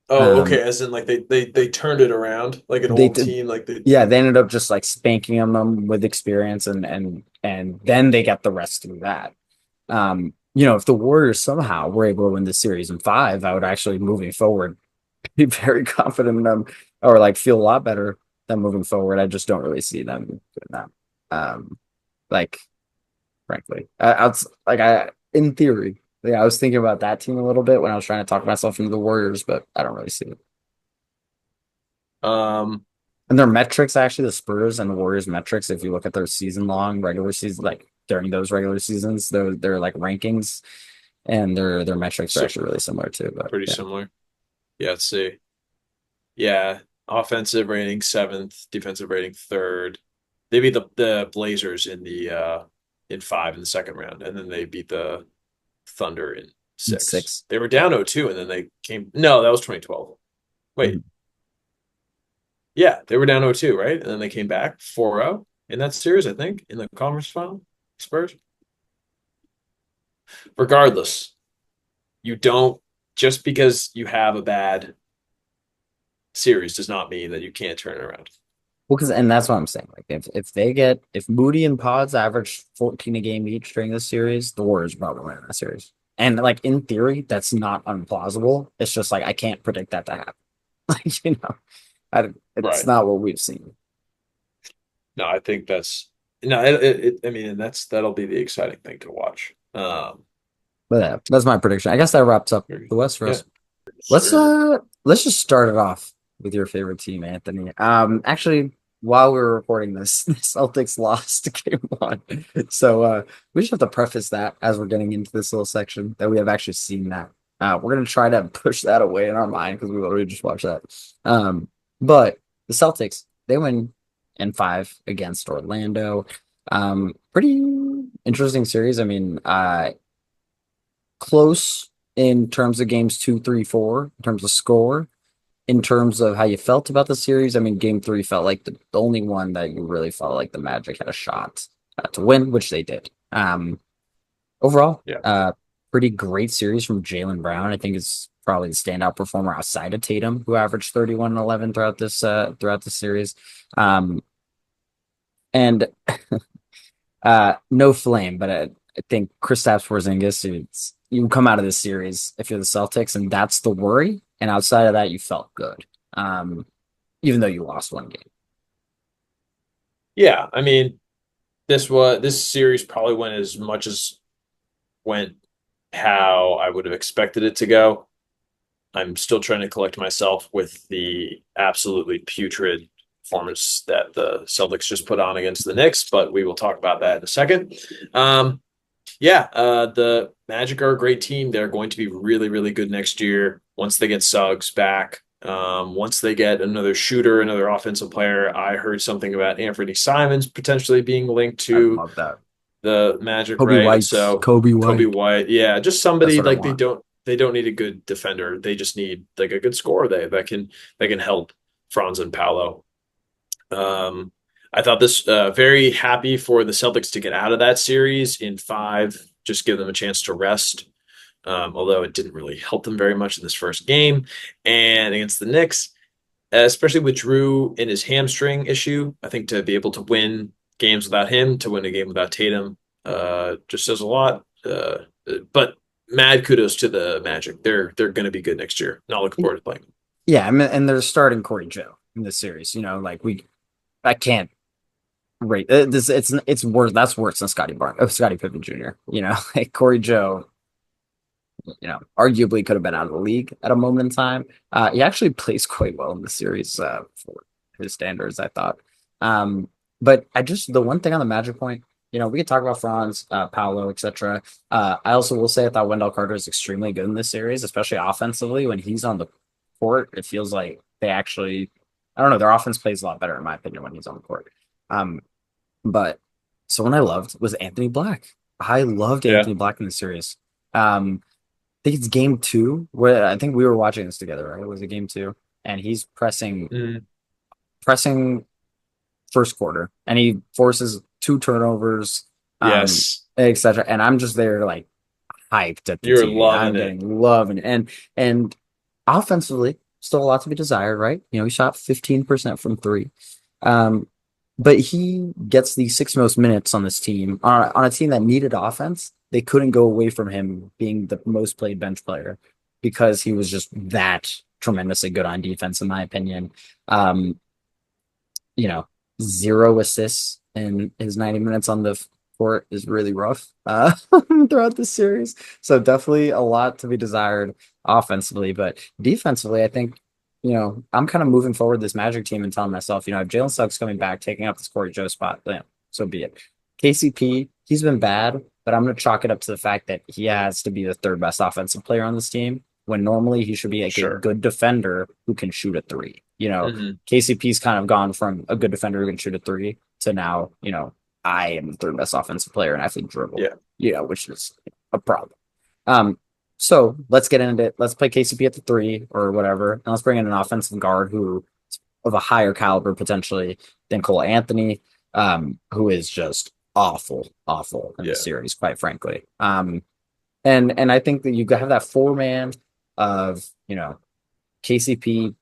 Oh, Um, okay. As in, like they turned it around like an they old did, team. Like they. yeah, they ended up just like spanking them with experience and then they got the rest through that. If the Warriors somehow were able to win the series in five, I would actually moving forward be very confident in them or like feel a lot better than moving forward. I just don't really see them doing that. Like frankly, in theory, yeah, I was thinking about that team a little bit when I was trying to talk myself into the Warriors, but I don't really see it. Um. And their metrics, actually, the Spurs and the Warriors metrics, if you look at their season long regular season, like during those regular seasons, they're like rankings and their metrics are So actually really similar too. But pretty yeah, similar. Yeah. Let's see. Yeah. Offensive rating seventh, defensive rating third. They beat the Blazers in five in the second round, and then they beat the Thunder in six. six. They were down 0-2, and then they came. No, that was 2012. Mhm. Wait, yeah, they were down 0-2, right? And then they came back 4-0 in that series, I think, in the conference final. Spurs. Regardless, you don't just because you have a bad series does not mean that you can't turn it around. Well, because and that's what I'm saying. Like if Moody and Pods average 14 a game each during this series, the Warriors are probably winning that series. And like in theory, that's not unplausible. It's just like I can't predict that to happen. Like it's Right. not what we've seen. No, I think that's no. I mean, and that'll be the exciting thing to watch. But yeah, that's my prediction. I guess that wraps up the West for Yeah, us. Let's sure. just start it off with your favorite team, Anthony. Actually, while we were recording this, the Celtics lost game one. So we just have to preface that as we're getting into this little section that we have actually seen that. We're gonna try to push that away in our mind because we literally just watched that. But the Celtics, they win in five against Orlando. Pretty interesting series. I mean, close in terms of games two, three, four, in terms of score, in terms of how you felt about the series. I mean, game three felt like the only one that you really felt like the Magic had a shot to win, which they did. Overall, Yeah. pretty great series from Jaylen Brown. I think is probably the standout performer outside of Tatum, who averaged 31 and 11 throughout the series. Um, and no flame, but I think Kristaps Porzingis, you come out of this series if you're the Celtics, and that's the worry. And outside of that, you felt good, even though you lost one game. Yeah, I mean, this series probably went as much as went how I would have expected it to go. I'm still trying to collect myself with the absolutely putrid performance that the Celtics just put on against the Knicks, but we will talk about that in a second. Um, the Magic are a great team. They're going to be really, really good next year once they get Suggs back. Once they get another shooter, another offensive player. I heard something about Anthony Simons potentially being linked I to love that. the Magic, Kobe right? White, So Kobe Kobe White. White, yeah, just That's somebody what I like want. they don't need a good defender. They just need like a good scorer that can help Franz and Paolo. Um, I thought this very happy for the Celtics to get out of that series in five, just give them a chance to rest. Although it didn't really help them very much in this first game and against the Knicks, especially with Drew and his hamstring issue. I think to be able to win games without him, to win a game without Tatum, just says a lot. But mad kudos to the Magic. They're going to be good next year. Not looking forward to playing them. Yeah, I mean, and they're starting Corey Joe in this series. Like I can't rate this. It's worse. That's worse than Scottie Pippen Jr. Like Corey Joe. Arguably could have been out of the league at a moment in time. He actually plays quite well in the series for his standards, I thought. But the one thing on the Magic point, we could talk about Franz, Paolo, etc. I also will say I thought Wendell Carter is extremely good in this series, especially offensively. When he's on the court, it feels like they actually, I don't know, their offense plays a lot better in my opinion when he's on the court. Um, but someone I loved was Anthony Black. I loved Yeah. Anthony Black in the series. Think it's game two where I think we were watching this together, right? Was it game two? And he's Mm, pressing first quarter, and he forces two turnovers, yes. etc. And I'm just there like hyped at the You're TV. I'm loving it. getting loving it, and offensively, still a lot to be desired, right? He shot 15% from three. Um, but he gets the six most minutes on this team on a team that needed offense. They couldn't go away from him being the most played bench player because he was just that tremendously good on defense, in my opinion. Um, you know, zero assists in his 90 minutes on the court is really rough throughout the series. So definitely a lot to be desired offensively, but defensively, I think I'm kind of moving forward this Magic team and telling myself, if Jalen Suggs coming back, taking up this Corey Joe spot, so be it. KCP, he's been bad, but I'm going to chalk it up to the fact that he has to be the third best offensive player on this team when normally he should be like a Sure. good defender who can shoot a three. Hmm. KCP's kind of gone from a good defender who can shoot a three to now, I am the third best offensive player and I can dribble, Yeah. which is a problem. Um, so let's get into it. Let's play KCP at the three or whatever. And let's bring in an offensive guard who of a higher caliber potentially than Cole Anthony, who is just awful in the Yeah. series, quite frankly. And I think that you have that four man of KCP,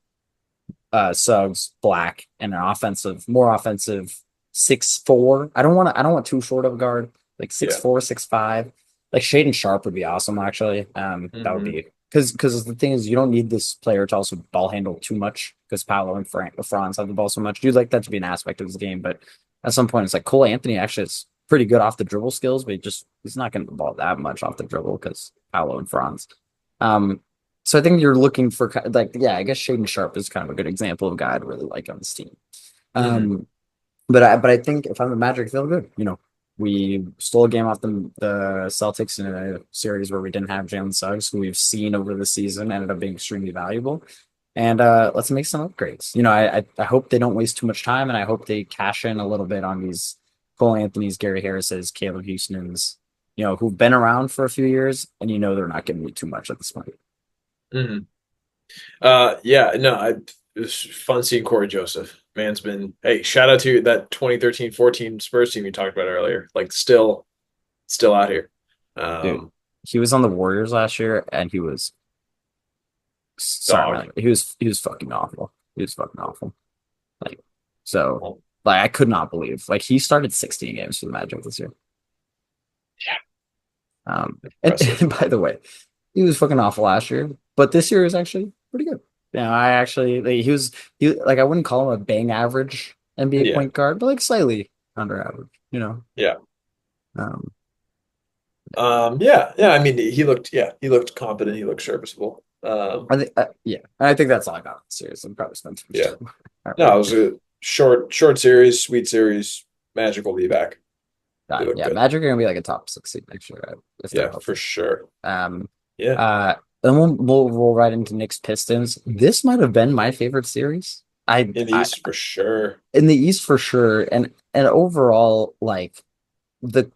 Suggs, Black, and an more offensive 6'4". I don't want too short of a guard, like Yeah. 6'4", 6'5". Like Shaden Sharp would be awesome, actually. That would Hmm. be because the thing is you don't need this player to also ball handle too much because Paolo and Franz have the ball so much. You'd like that to be an aspect of this game, but at some point it's like Cole Anthony actually is pretty good off the dribble skills, but he's not going to ball that much off the dribble because Paolo and Franz. Um, so I think you're looking for I guess Shaden Sharp is kind of a good example of a guy I'd really like on this team. Hmm. Um, but I think if I'm the Magic, feel good. We stole a game off the Celtics in a series where we didn't have Jalen Suggs, who we've seen over the season ended up being extremely valuable. And let's make some upgrades. I hope they don't waste too much time, and I hope they cash in a little bit on these Cole Anthony's, Gary Harris's, Caleb Houston's, who've been around for a few years, and they're not giving me too much at this point. Hmm. Yeah, no, it was fun seeing Corey Joseph. Man's been, hey, shout out to that 2013-14 Spurs team you talked about earlier. Like still out here. Dude, Um, he was on the Warriors last year, and he was sorry, Dog. man, he was fucking awful. He was fucking awful. Like so, Well, I could not believe he started 16 games for the Magic this year. And, Impressive. and by the way, he was fucking awful last year, but this year is actually pretty good. Yeah, I actually like, he like I wouldn't call him a bang average NBA Yeah. point guard, but like slightly under average, you know. Yeah. Um, Yeah. Yeah. I mean, he looked competent. He looked serviceable. I think yeah, I think that's all I got in the series. I'm probably spent too much Yeah. time. All No, right. it was a short series, sweet series. Magic will be back. He looked Yeah, good. Magic are gonna be like a top 6 seed next year if they're Yeah, for healthy. sure. Um, Yeah. uh, then we'll roll right into Knicks Pistons. This might have been my favorite series. In the I East, for sure. in the East for sure, and overall like the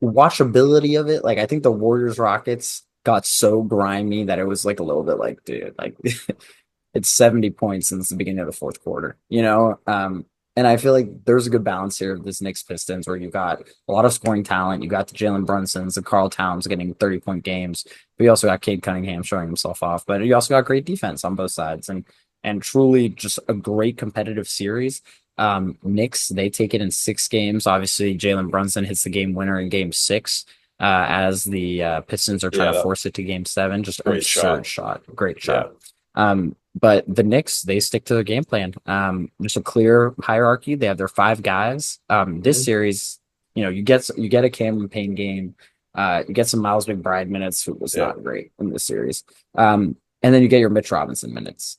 watchability of it. Like I think the Warriors Rockets got so grimy that it was like a little bit like, dude, like it's 70 points since the beginning of the fourth quarter, you know? And I feel like there's a good balance here of this Knicks Pistons where you got a lot of scoring talent. You got the Jalen Brunsons, the Carl Towns getting 30-point games. But you also got Cade Cunningham showing himself off. But you also got great defense on both sides and truly just a great competitive series. Knicks, they take it in 6 games. Obviously, Jalen Brunson hits the game winner in game 6. As the Pistons are trying Yeah, to that force it to game 7. Just great absurd shot. shot. Great Yeah. shot. But the Knicks, they stick to their game plan. There's a clear hierarchy. They have their 5 guys. This Mhm. series, you get a Cameron Payne game. You get some Miles McBride minutes, who was Yeah. not great in this series. And then you get your Mitch Robinson minutes.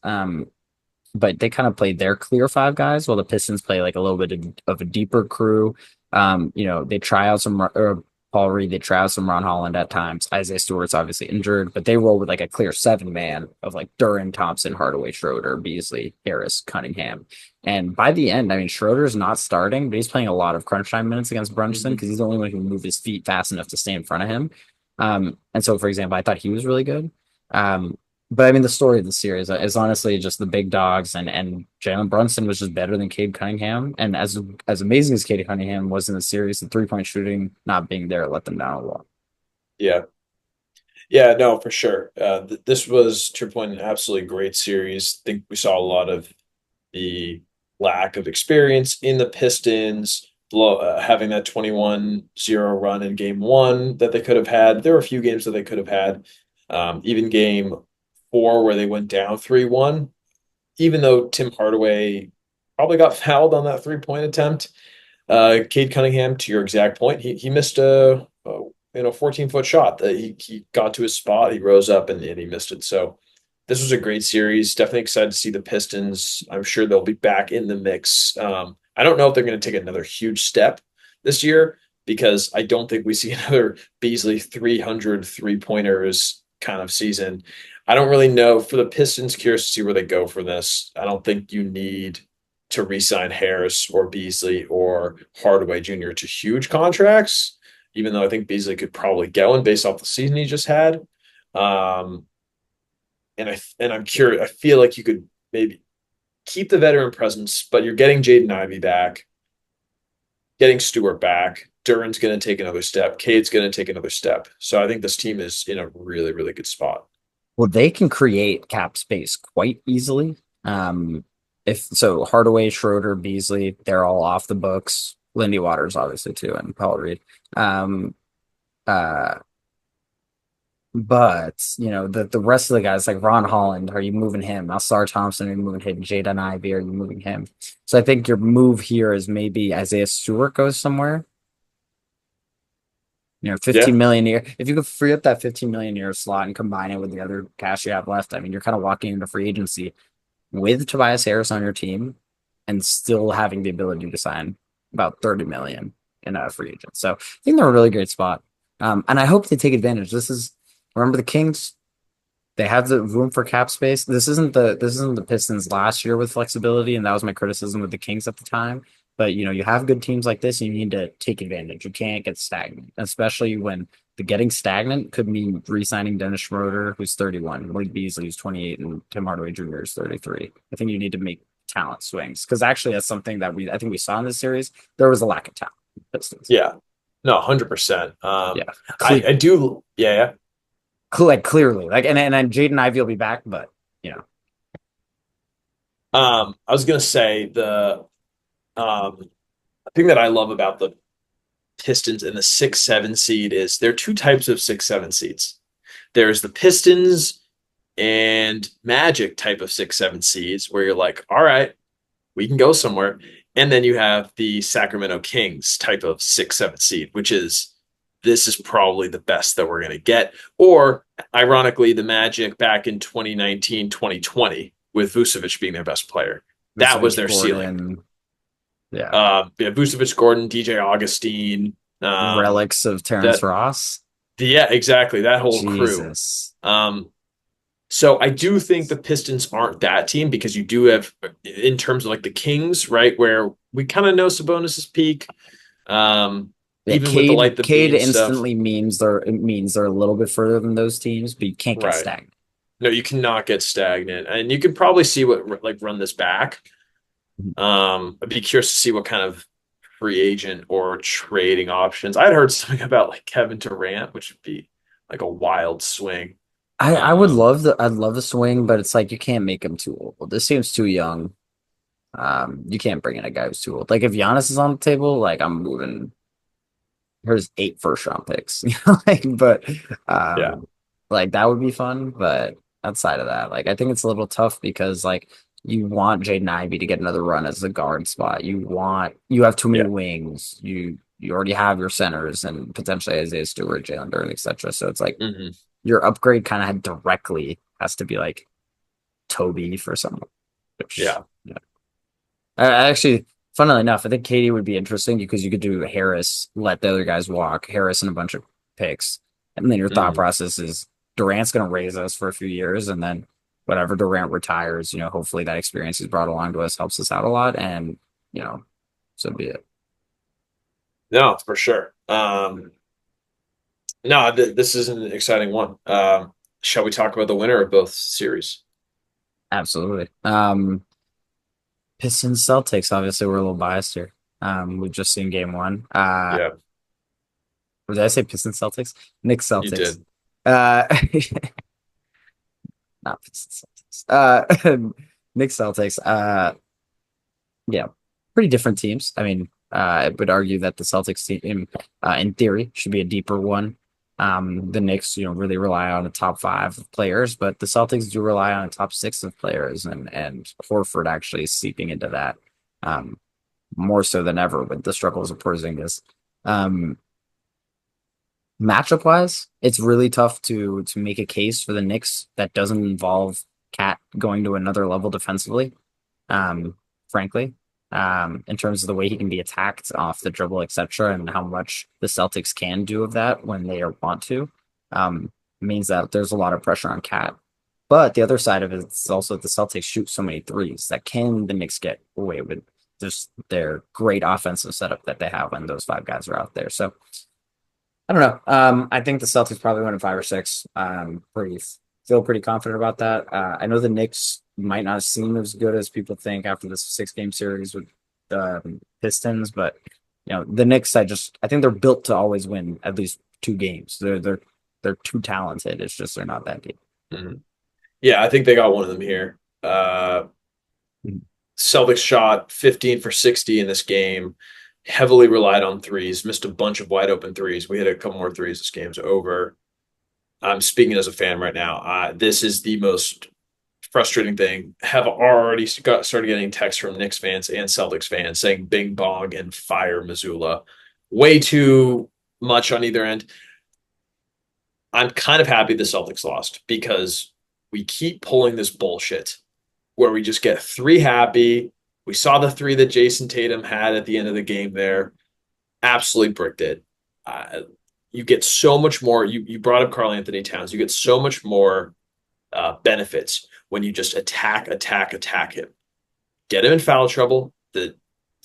But they kind of played their clear 5 guys while the Pistons play like a little bit of a deeper crew. They try out Paul Reed, they try out some Ron Holland at times. Isaiah Stewart's obviously injured, but they roll with like a clear 7 man of like Duran, Thompson, Hardaway, Schroeder, Beasley, Harris, Cunningham. And by the end, I mean, Schroeder's not starting, but he's playing a lot of crunch time minutes against Brunson Mhm. because he's the only one who can move his feet fast enough to stay in front of him. And so, for example, I thought he was really good. Um, but I mean, the story of the series is honestly just the big dogs, and Jalen Brunson was just better than Cade Cunningham. And as amazing as Cade Cunningham was in the series, the 3-point shooting not being there let them down a lot. Yeah. Yeah, no, for sure. This was, to your point, an absolutely great series. I think we saw a lot of the lack of experience in the Pistons, having that 21-0 run in game one that they could have had. There were a few games that they could have had. Even game four, where they went down 3-1, even though Tim Hardaway probably got fouled on that three-point attempt. Cade Cunningham, to your exact point, he missed a 14-foot shot that he got to his spot, he rose up and he missed it. So this was a great series. Definitely excited to see the Pistons. I'm sure they'll be back in the mix. I don't know if they're going to take another huge step this year because I don't think we see another Beasley 300 3-pointers kind of season. I don't really know for the Pistons. Curious to see where they go for this. I don't think you need to re-sign Harris or Beasley or Hardaway Jr. to huge contracts, even though I think Beasley could probably get one based off the season he just had. Um, I'm curious. I feel like you could maybe keep the veteran presence, but you're getting Jaden Ivey back, getting Stewart back. Duran's going to take another step. Cade's going to take another step. So I think this team is in a really, really good spot. Well, they can create cap space quite easily. If so, Hardaway, Schroeder, Beasley, they're all off the books. Lindy Waters, obviously, too, and Paul Reed. Um, uh, But the rest of the guys like Ron Holland, are you moving him? Alsar Thompson, are you moving him? Jaden Ivey, are you moving him? So I think your move here is maybe Isaiah Stewart goes somewhere. 15 Yeah. million a year. If you could free up that 15 million a year slot and combine it with the other cash you have left, I mean, you're kind of walking into free agency with Tobias Harris on your team and still having the ability to sign about 30 million in a free agent. So I think they're a really great spot. And I hope they take advantage. Remember the Kings, they have the room for cap space. This isn't the Pistons last year with flexibility, and that was my criticism of the Kings at the time. But you have good teams like this, and you need to take advantage. You can't get stagnant, especially when the getting stagnant could mean re-signing Dennis Schroeder, who's 31, Malik Beasley, who's 28, and Tim Hardaway Jr. is 33. I think you need to make talent swings because actually that's something that I think we saw in this series. There was a lack of talent in the Pistons. Yeah. No, 100%. Yeah, I do. Yeah. Yeah. like clearly, like and Jaden Ivey will be back, but you know. I was going to say the thing that I love about the Pistons and the 6-7 seed is there are two types of 6-7 seeds. There's the Pistons and Magic type of 6-7 seeds where you're like, all right, we can go somewhere. And then you have the Sacramento Kings type of 6-7 seed, which is this is probably the best that we're going to get. Or ironically, the Magic back in 2019, 2020, with Vucevic being their best player. That was Vucevic, their ceiling. Gordon, yeah, Yeah, Vucevic, Gordon, DJ Augustine, relics of Terrence that Ross. yeah, exactly. That whole crew. Jesus. Um, so I do think the Pistons aren't that team because you do have, in terms of like the Kings, right, where we kind of know Sabonis's peak, Yeah, even with the light the Cade beam stuff. instantly means they're a little bit further than those teams, but you can't get Right. stagnant. No, you cannot get stagnant, and you can probably see what like run this back. I'd be curious to see what kind of free agent or trading options. I'd heard something about like Kevin Durant, which would be like a wild swing. I would Um, love I'd love the swing, but it's like you can't make him too old. This seems too young. You can't bring in a guy who's too old. Like if Giannis is on the table, like I'm moving. Here's 8 first round picks, like, but yeah, like that would be fun. But outside of that, like I think it's a little tough because like you want Jaden Ivey to get another run as the guard spot. You have too many yeah. wings. You already have your centers and potentially Isaiah Stewart, Jalen Duren, etc. So it's like Hmm. your upgrade kind of directly has to be like Toby for someone. Which Yeah, yeah. I actually, funnily enough, I think Katie would be interesting because you could do Harris, let the other guys walk, Harris and a bunch of picks. And then your thought hmm. process is Durant's going to raise us for a few years. And then whatever Durant retires, hopefully that experience he's brought along to us helps us out a lot. And, so be it. No, for sure. No, this is an exciting one. Shall we talk about the winner of both series? Absolutely. Pistons Celtics, obviously, we're a little biased here. We've just seen game one. Yeah, Or did I say Pistons Celtics? Knicks you Celtics. did. Uh, not Pistons Celtics. Knicks Celtics. Yeah, pretty different teams. I mean, I would argue that the Celtics team, in theory, should be a deeper one. The Knicks, really rely on a top 5 of players, but the Celtics do rely on a top 6 of players, and Horford actually is seeping into that, more so than ever with the struggles of Porzingis. Um, Matchup wise, it's really tough to make a case for the Knicks that doesn't involve Cat going to another level defensively. Um, Frankly, in terms of the way he can be attacked off the dribble, etc., and how much the Celtics can do of that when they want to, means that there's a lot of pressure on Cat. But the other side of it is also the Celtics shoot so many threes that can the Knicks get away with just their great offensive setup that they have when those 5 guys are out there. So I don't know. I think the Celtics probably win in 5 or 6. Feel pretty confident about that. I know the Knicks might not seem as good as people think after this 6 game series with the Pistons, but the Knicks, I think they're built to always win at least 2 games. They're too talented. It's just they're not that deep. Mhm. Yeah, I think they got one of them here. Mhm. Celtics shot 15 for 60 in this game, heavily relied on threes, missed a bunch of wide open threes. We had a couple more threes. This game's over. I'm speaking as a fan right now. This is the most frustrating thing. Have already started getting texts from Knicks fans and Celtics fans saying "Bing bong" and "Fire Missoula." Way too much on either end. I'm kind of happy the Celtics lost because we keep pulling this bullshit where we just get 3 happy. We saw the 3 that Jason Tatum had at the end of the game there. Absolutely bricked it. Uh, you get so much more. You brought up Karl Anthony Towns. You get so much more benefits when you just attack him. Get him in foul trouble. The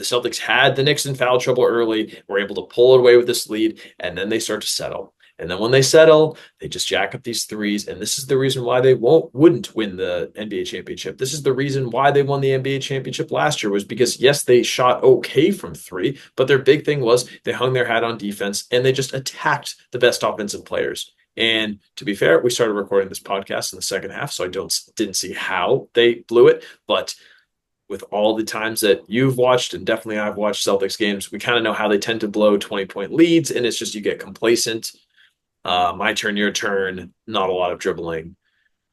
Celtics had the Knicks in foul trouble early, were able to pull it away with this lead, and then they start to settle. And then when they settle, they just jack up these threes. And this is the reason why they wouldn't win the NBA championship. This is the reason why they won the NBA championship last year, was because, yes, they shot okay from 3, but their big thing was they hung their hat on defense and they just attacked the best offensive players. And to be fair, we started recording this podcast in the second half, so I didn't see how they blew it. But with all the times that you've watched and definitely I've watched Celtics games, we kind of know how they tend to blow 20-point leads, and it's just you get complacent. My turn, your turn, not a lot of dribbling.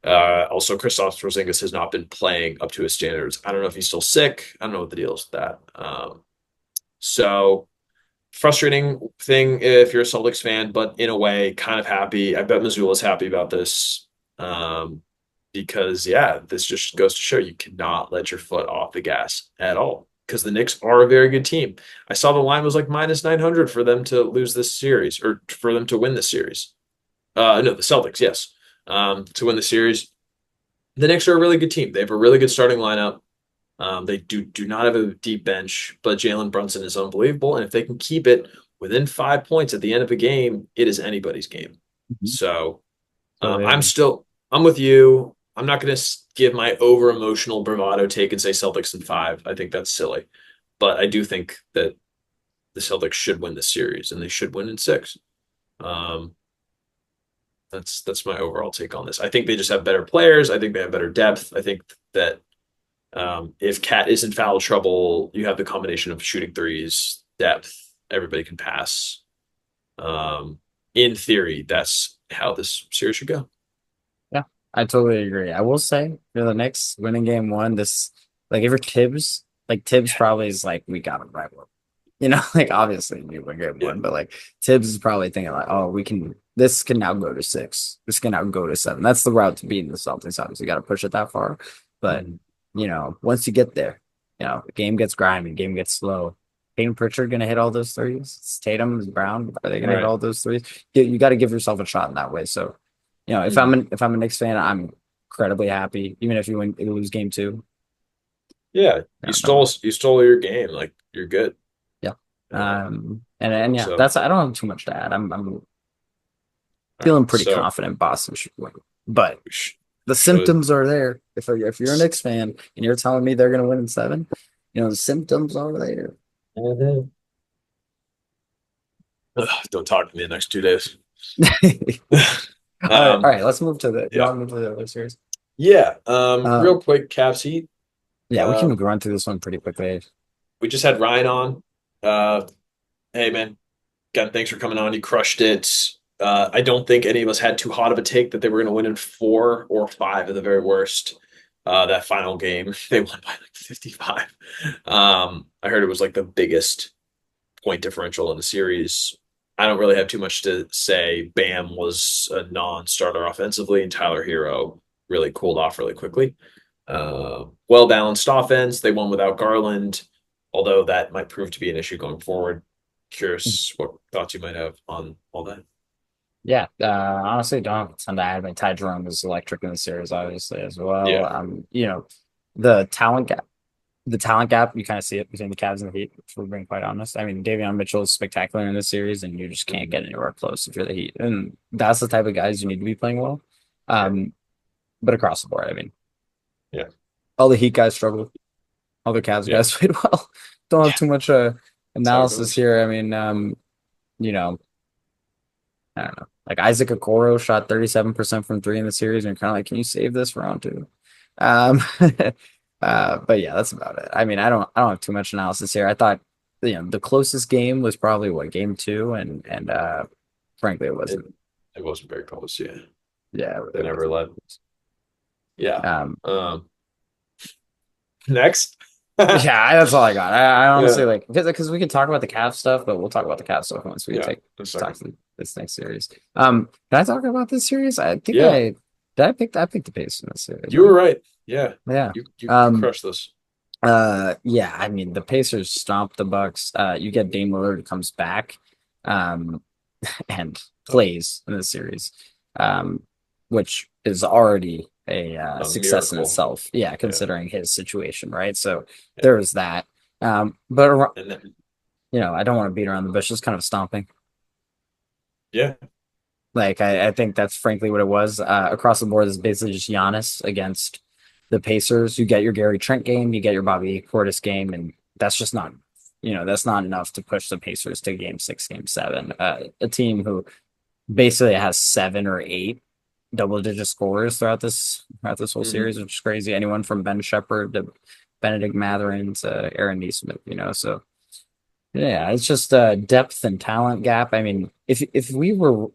Also, Kristaps Porzingis has not been playing up to his standards. I don't know if he's still sick. I don't know what the deal is with that. So frustrating thing if you're a Celtics fan, but in a way, kind of happy. I bet Missoula's happy about this. Because yeah, this just goes to show you cannot let your foot off the gas at all. Because the Knicks are a very good team. I saw the line was like minus 900 for them to lose this series or for them to win this series. No, the Celtics, yes, to win the series. The Knicks are a really good team. They have a really good starting lineup. They do not have a deep bench, but Jalen Brunson is unbelievable. And if they can keep it within 5 points at the end of a game, it is anybody's game. Mhm. So Totally I'm agree. still I'm with you. I'm not going to give my over emotional bravado take and say Celtics in five. I think that's silly, but I do think that the Celtics should win the series and they should win in six. Um, that's my overall take on this. I think they just have better players. I think they have better depth. I think that if Cat is in foul trouble, you have the combination of shooting threes, depth. Everybody can pass. Um, in theory, that's how this series should go. Yeah, I totally agree. I will say for the Knicks winning game one, this like if you're Tibbs, like Tibbs probably is like we got him right. Like obviously we win game Yeah. one, but like Tibbs is probably thinking like, oh, we can this can now go to six. This can now go to seven. That's the route to beating the Celtics. Obviously, you got to push it that far. But Mhm. once you get there, the game gets grimy, game gets slow. Payne Pritchard gonna hit all those threes. It's Tatum, is Brown, are they gonna hit Right. all those threes? You got to give yourself a shot in that way. So, Mhm. if I'm a Knicks fan, I'm incredibly happy. Even if you lose game two, Yeah, no, no, you stole your game. Like you're good. yeah. Uh, And yeah, so that's I don't have too much to add. I'm all right. feeling pretty So confident Boston should win, but we the should. symptoms are there. If you're a Knicks fan and you're telling me they're gonna win in seven, the symptoms are there. Mhm. Ugh, don't talk to me the next 2 days. All Um, right. Let's move to the. You yeah, want to move to the other series? yeah. Um, Real quick, Cavs Heat. yeah, we can Um, run through this one pretty quickly. we just had Ryan on. Uh, hey man, God, thanks for coming on. You crushed it. I don't think any of us had too hot of a take that they were going to win in four or five at the very worst. That final game, they won by like 55. I heard it was like the biggest point differential in the series. I don't really have too much to say. Bam was a non-starter offensively, and Tyler Hero really cooled off really quickly. Well balanced offense. They won without Garland, although that might prove to be an issue going forward. Curious what thoughts you might have on all that. Yeah, honestly, don't have a ton to add. I mean, Ty Jerome was electric in the series, obviously, as well. Yeah. The talent gap, you kind of see it between the Cavs and the Heat, if we're being quite honest. I mean, Davion Mitchell is spectacular in this series, and you just can't Mhm. get anywhere close if you're the Heat. And that's the type of guys you need to be playing well. Yeah. Um, but across the board, I mean, Yeah. all the Heat guys struggled. All the Cavs Yeah. guys played well. Don't have Yeah. too much That's how it analysis goes. here. I mean, you know, I don't know. Like Isaac Okoro shot 37% from three in the series, and you're kind of like, can you save this for round two? Um, but yeah, that's about it. I mean, I don't have too much analysis here. I thought, the closest game was probably what game two, and frankly, it It wasn't. it wasn't very close. Yeah. Yeah, They it never wasn't. led. Yeah. Um, Um, next. yeah, that's all I got. I Yeah. honestly like because we can talk about the Cavs stuff, but we'll talk about the Cavs stuff once we Yeah. take A talk second. to this next series. Can I talk about this series? I think Yeah. I picked the pace in this series, You right? were right. Yeah. Yeah. You Um, crushed this. yeah, I mean the Pacers stomped the Bucks. You get Dame Lillard who comes back, um, and plays in the series, um, which is already a A success in miracle. itself. Yeah, Yeah. considering his situation, right? So Yeah. there was that. But And then I don't want to beat around the bush. It's kind of stomping. yeah. Like I think that's frankly what it was. Across the board, is basically just Giannis against the Pacers. You get your Gary Trent game, you get your Bobby Portis game, and that's just not, that's not enough to push the Pacers to game six, game seven. A team who basically has seven or eight double digit scorers throughout this whole Hmm. series, which is crazy. Anyone from Ben Shepherd to Benedict Mathurin to Aaron Nesmith, you know. So yeah, it's just a depth and talent gap. I mean, if we were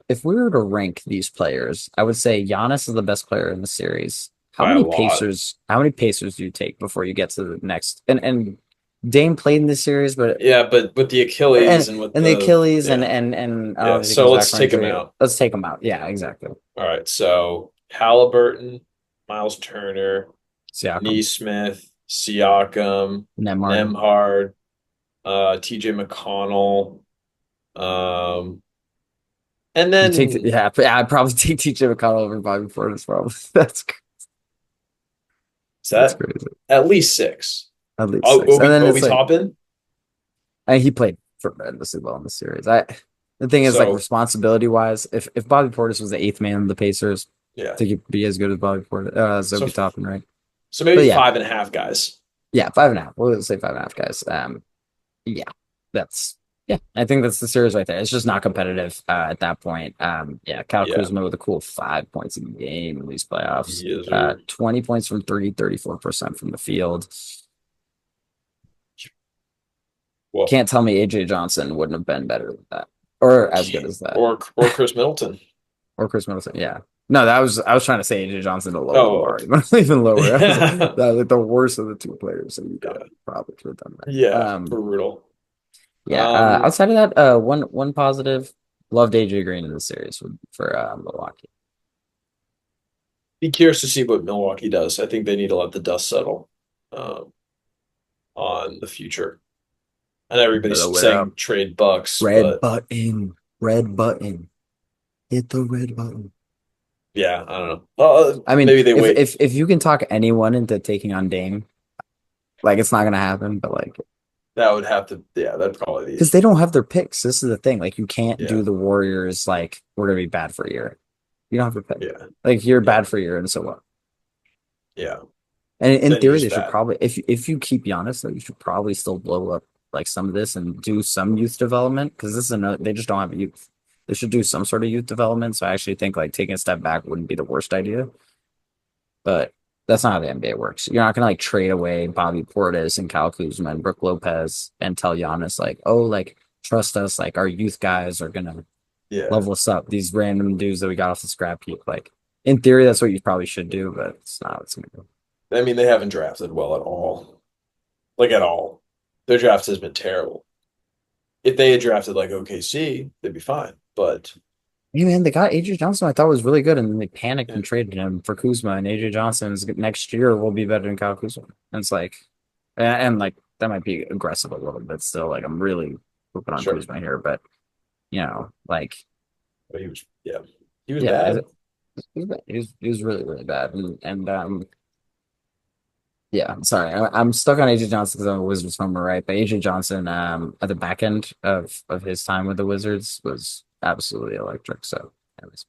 to rank these players, I would say Giannis is the best player in the series. by a lot. How many Pacers do you take before you get to the next? And Dame played in this series, but Yeah, but with the Achilles and with and the the Achilles yeah. and Yeah, obviously so comes back let's from take them injury. out. Let's take him out. Yeah, exactly. All right, so Halliburton, Miles Turner, Siakam, Neesmith, Siakam, Nemhard. Nemhard, TJ McConnell, um, and You take then yeah, I'd probably take TJ McConnell over Bobby Portis. Probably is that's that crazy. at least six. At least Oh, six, and then Obi it's like Toppin. he played tremendously well in the series. The thing is like So responsibility wise, if Bobby Portis was the eighth man of the Pacers, yeah, I think he'd be as good as Bobby Portis, as so Obi Toppin, right? so But maybe yeah, 5.5 guys. yeah, 5.5. We'll say 5.5 guys. Yeah, that's yeah. I think that's the series right there. It's just not competitive at that point. Yeah, Kyle Yeah, Kuzma with a cool 5 points a game in these playoffs. yes, sir. 20 points from three, 34% from the field. Well, Can't tell me AJ Johnson wouldn't have been better than that or as good as that. or Chris Middleton. Or Chris Middleton. Yeah. No, that was I was trying to say AJ Johnson to lower the Oh, bar, okay. even lower. That Yeah, was like the worst of the two players that you got yeah, probably could have done that. yeah, brutal. Yeah. Um, Outside of that, one positive, loved AJ Green in the series for Milwaukee. be curious to see what Milwaukee does. I think they need to let the dust settle um, on the future. And everybody's Blow it up. saying trade Bucks, Red but button. Red button. Hit the red button. yeah, I don't know. I mean, Maybe they wait. if you can talk anyone into taking on Dame, like it's not gonna happen, but like That would have to, yeah, that'd probably because be, they don't have their picks. This is the thing. Like you can't yeah, do the Warriors like we're gonna be bad for a year. You don't have to pick. yeah, Like you're yeah, bad for a year, and so what? yeah. And in Then you're theory, just they should bad. probably if you keep Giannis, though, you should probably still blow up like some of this and do some youth development because this is another. They just don't have youth. They should do some sort of youth development. So I actually think like taking a step back wouldn't be the worst idea. But that's not how the NBA works. You're not gonna like trade away Bobby Portis and Kyle Kuzma and Brook Lopez and tell Giannis like, oh, like trust us, like our youth guys are gonna Yeah. level us up. These random dudes that we got off the scrap heap. Like in theory, that's what you probably should do, but it's not what's gonna do. I mean, they haven't drafted well at all. Like at all. Their draft has been terrible. If they had drafted like OKC, they'd be fine. But Hey man, they got AJ Johnson. I thought was really good, and then they panicked yeah, and traded him for Kuzma. And AJ Johnson's next year will be better than Kyle Kuzma. And it's like, like that might be aggressive a little bit still. Like I'm really flipping on sure. Kuzma here, but like But yeah, he was yeah, bad. he was really really bad, and yeah, I'm sorry, I'm stuck on AJ Johnson because I'm a Wizards homer, right? But AJ Johnson, at the back end of his time with the Wizards was absolutely electric. So, anyways,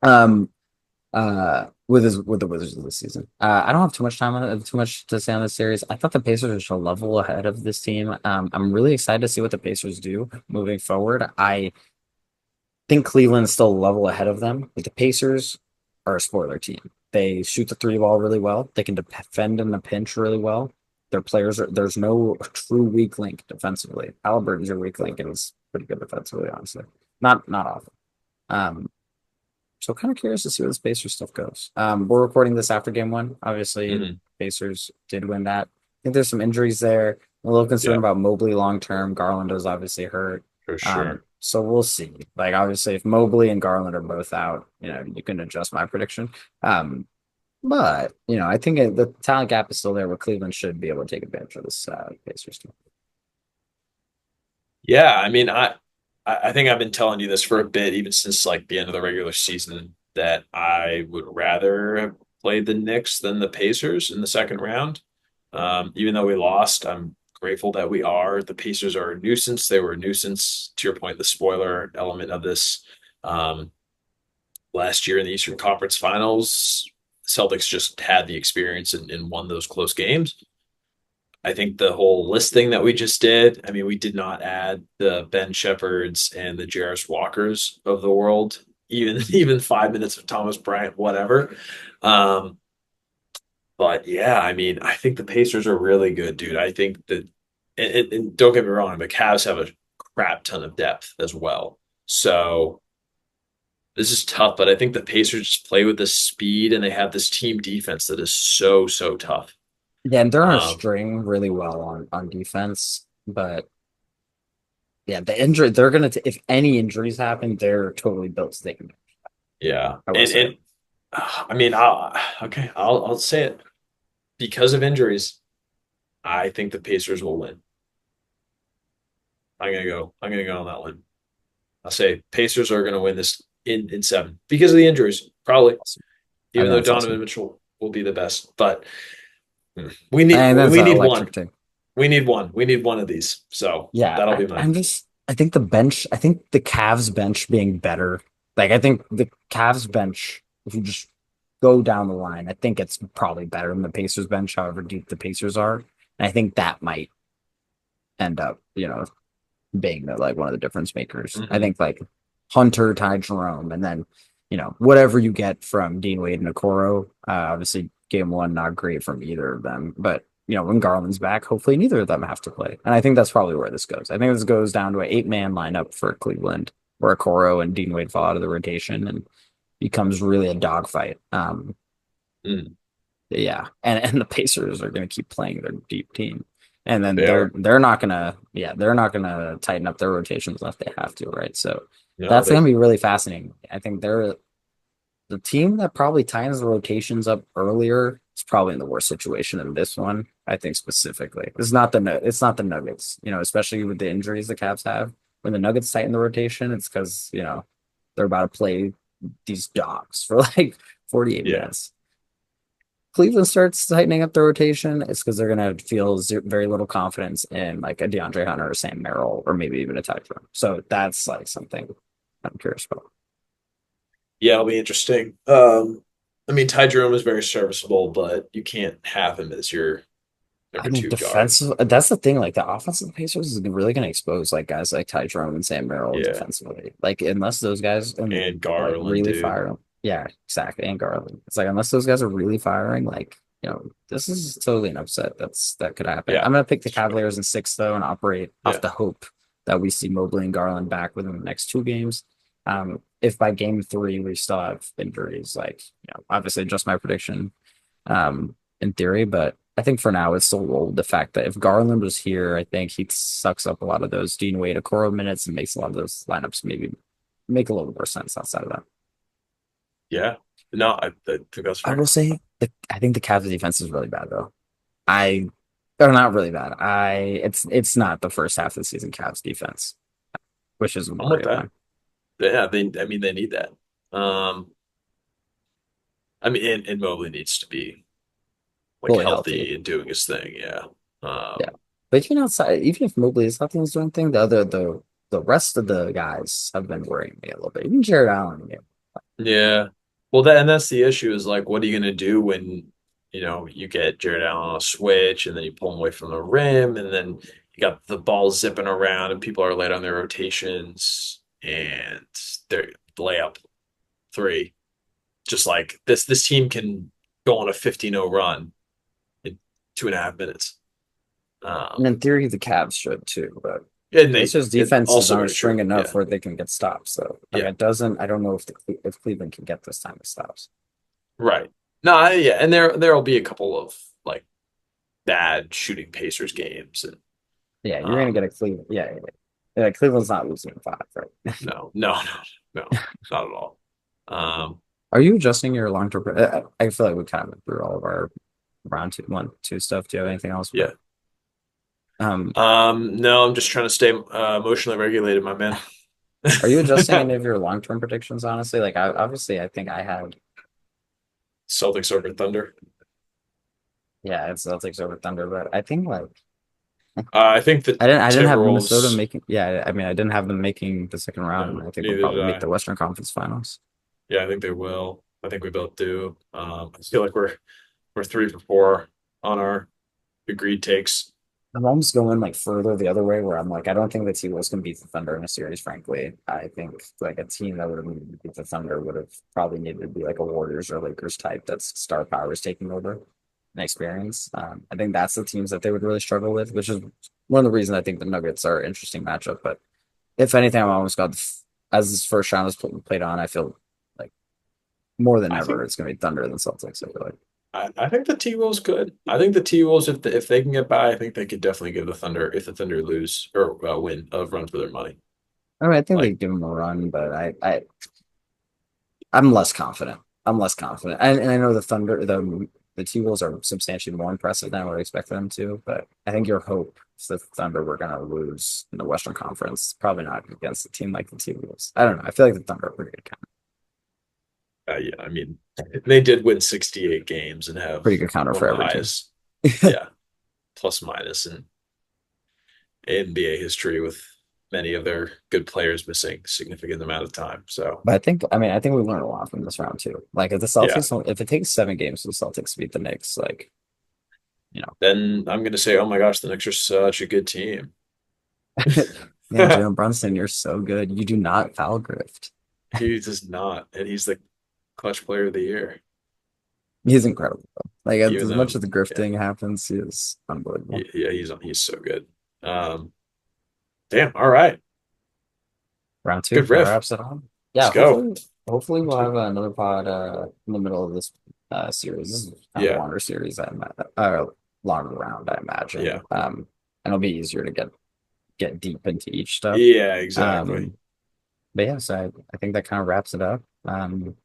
um, with the Wizards this season, I don't have too much time on it, too much to say on this series. I thought the Pacers are just a level ahead of this team. I'm really excited to see what the Pacers do moving forward. I think Cleveland's still a level ahead of them, but the Pacers are a spoiler team. They shoot the three ball really well. They can defend in the pinch really well. Their players are there's no true weak link defensively. Halliburton's your weak link and he's pretty good defensively, honestly. Not often. Um, so kind of curious to see where this Pacers stuff goes. We're recording this after game one. Obviously, Hmm. Pacers did win that. I think there's some injuries there. I'm a little concerned Yeah, about Mobley long term. Garland is obviously hurt. for sure. So we'll see. Like obviously, if Mobley and Garland are both out, you can adjust my prediction. But I think the talent gap is still there where Cleveland should be able to take advantage of this Pacers team. Yeah, I mean, I think I've been telling you this for a bit, even since like the end of the regular season, that I would rather have played the Knicks than the Pacers in the second round. Even though we lost, I'm grateful that we are. The Pacers are a nuisance. They were a nuisance. To your point, the spoiler element of this. Um, Last year in the Eastern Conference Finals, Celtics just had the experience and won those close games. I think the whole listing that we just did, I mean, we did not add the Ben Shepherds and the Jarris Walkers of the world, even even 5 minutes of Thomas Bryant, whatever. Um, But yeah, I mean, I think the Pacers are really good, dude. I think that, and don't get me wrong, the Cavs have a crap ton of depth as well. So this is tough, but I think the Pacers just play with the speed and they have this team defense that is so, so tough. Yeah, and they're on a Um, string really well on defense, but yeah, the injury they're gonna if any injuries happen, they're totally built to take them. yeah. I will And say. I mean, I'll say it. Because of injuries, I think the Pacers will win. I'm gonna go on that one. I'll say Pacers are gonna win this in seven because of the injuries, probably. Awesome. I Even think though that's Donovan awesome. Mitchell will be the best, but And that's we an need electric one. team. We need one of these. So Yeah, that'll be mine. I think the bench, I think the Cavs bench being better. Like I think the Cavs bench, if you just go down the line, I think it's probably better than the Pacers bench, however deep the Pacers are. And I think that might end up, being like one of the difference makers. I Hmm. think like Hunter, Ty Jerome, and then whatever you get from Dean Wade and Okoro. Obviously, game one not great from either of them, but when Garland's back, hopefully neither of them have to play. And I think that's probably where this goes. I think this goes down to an 8-man lineup for Cleveland, where Okoro and Dean Wade fall out of the rotation and becomes really a dogfight. Mm, Yeah, and the Pacers are going to keep playing their deep team, and then they are. they're not gonna tighten up their rotations unless they have to, right? So No, that's going they. to be really fascinating. I think they're the team that probably tightens the rotations up earlier. Is probably in the worst situation in this one. I think specifically, it's not the Nuggets, especially with the injuries the Cavs have. When the Nuggets tighten the rotation, it's because they're about to play these dogs for like 48 Yeah. minutes. Cleveland starts tightening up the rotation, it's because they're going to feel very little confidence in like a DeAndre Hunter or Sam Merrill or maybe even a Ty Jerome. So that's like something I'm curious about. Yeah, it'll be interesting. I mean, Ty Jerome is very serviceable, but you can't have him as your I number mean, two guard. defensive. That's the thing. Like the offensive Pacers is really going to expose like guys like Ty Jerome and Sam Merrill Yeah, defensively. Like unless those guys and like Garland, really dude. fire. Yeah, exactly. And Garland. It's like unless those guys are really firing, like this is totally an upset. That could happen. Yeah, I'm gonna pick the that's fair. Cavaliers in six though, and operate off Yeah, the hope that we see Mobley and Garland back within the next two games. If by game three we still have injuries, like obviously just my prediction in theory, but I think for now it's still rolled the fact that if Garland was here, I think he sucks up a lot of those Dean Wade Okoro minutes and makes a lot of those lineups maybe make a little more sense outside of that. yeah. No, I think that's I fair. will say I think the Cavs defense is really bad though. I Or not really bad. It's not the first half of the season Cavs defense, which is a I'm with worry of that. mine. Yeah, I mean, they need that. Um, I mean, and Mobley needs to be like Fully healthy. healthy and doing his thing. Yeah. Yeah. Um, But even outside, even if Mobley is healthy and doing thing, the rest of the guys have been worrying me a little bit. Even Jared Allen, yeah. yeah. Well, that and that's the issue is like, what are you gonna do when you get Jared Allen on a switch and then you pull him away from the rim and then you got the ball zipping around and people are late on their rotations and they're layup three. Just like this team can go on a 15-0 run in 2.5 minutes. And Um, in theory, the Cavs should too, but and Pacers it defense is also on a very string true. enough Yeah. where they can get stops. So like Yeah. it doesn't. I don't know if Cleveland can get this time of stops. Right. No, yeah, and there'll be a couple of like bad shooting Pacers games and Yeah, you're gonna um get a Cleveland. Yeah, yeah, yeah. Cleveland's not losing in five, right? no, no, no, no, not at all. Um Are you adjusting your long term? I feel like we kind of went through all of our round two, one, two stuff. Do you have anything else? yeah. But um, No, I'm just trying to stay emotionally regulated, my man. are you adjusting any of your long term predictions? Honestly, like obviously, I think I had. Celtics over Thunder. Yeah, it's Celtics over Thunder, but I think like I think the I didn't have Minnesota Timberwolves. making. Yeah, I mean, I didn't have them making the second round, and No, I think they'll neither did probably make I. the Western Conference Finals. Yeah, I think they will. I think we both do. I feel like we're 3 for 4 on our agreed takes. I'm almost going like further the other way, where I'm like, I don't think the T-Wolves can beat the Thunder in a series. Frankly, I think like a team that would have needed to beat the Thunder would have probably needed to be like a Warriors or Lakers type. That's star power is taking over. and experience. I think that's the teams that they would really struggle with, which is one of the reasons I think the Nuggets are an interesting matchup. But if anything, I'm almost got as this first round is played on, I feel like more than I ever think it's going to be Thunder than Celtics. I feel like. I think the T-Wolves could. I think the T-Wolves, if they can get by, I think they could definitely give the Thunder, if the Thunder lose or win, a run for their money. I mean, I think they Like, give them a run, but I'm less confident. I'm less confident, and I know the Thunder, the T Wolves are substantially more impressive than I would expect them to. But I think your hope is the Thunder were going to lose in the Western Conference, probably not against a team like the T Wolves. I don't know. I feel like the Thunder are pretty good, yeah, I mean, they did win 68 games and have pretty good counter one for of the every team. highest, yeah, plus minus in NBA history with many of their good players missing significant amount of time. So, But I think we learned a lot from this round too. Like if the yeah, Celtics, if it takes 7 games for the Celtics to beat the Knicks, like then I'm going to say, oh my gosh, the Knicks are such a good team. man, Jalen Brunson, you're so good. You do not foul grift. He does not, and he's the clutch player of the year, He's incredible. Like even as though, much as the yeah, grifting happens, he is unbelievable. yeah, he's so good. Um, damn, all right, Round two, good that riff. wraps it on. Let's Yeah, go. hopefully we'll have another pod in the middle of this series. This is kind of a Yeah, longer series, longer round, I imagine. yeah, And it'll be easier to get deep into each stuff. yeah, exactly. Um, but yeah, so I think that kind of wraps it up.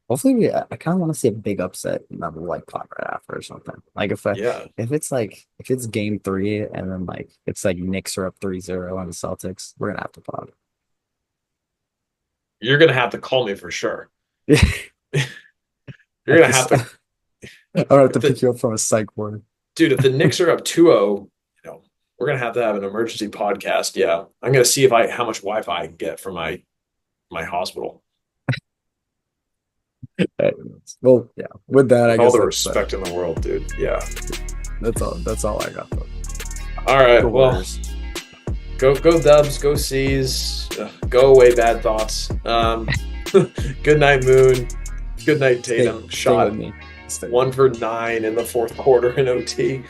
Hopefully I kind of want to see a big upset in the like pot right after or something. Like Yeah, if it's game three and then like it's like Knicks are up 3-0 on the Celtics, we're gonna have to pod. you're gonna have to call me for sure. You're At gonna this, have to I'm gonna have to if the pick you up from a psych ward. dude, if the Knicks are up 2-0, we're gonna have an emergency podcast. Yeah. I'm gonna see if I how much Wi-Fi I can get from my hospital. Well, yeah. With that, I With all guess the respect in the world, dude. Yeah. that's all. That's all I got. Though. All right. Go Well, Warriors. go Dubs, go C's, go away bad thoughts. Good night, Moon. Good night, Tatum. Stay with Shot me. Stay with one me. for 9 in the fourth quarter in OT.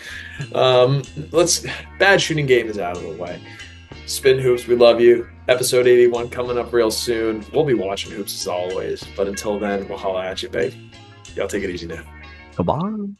Let's Bad shooting game is out of the way. Spin Hoops, we love you. Episode 81 coming up real soon. We'll be watching hoops as always. But until then, we'll holla at you, babe. Y'all take it easy now. Come on.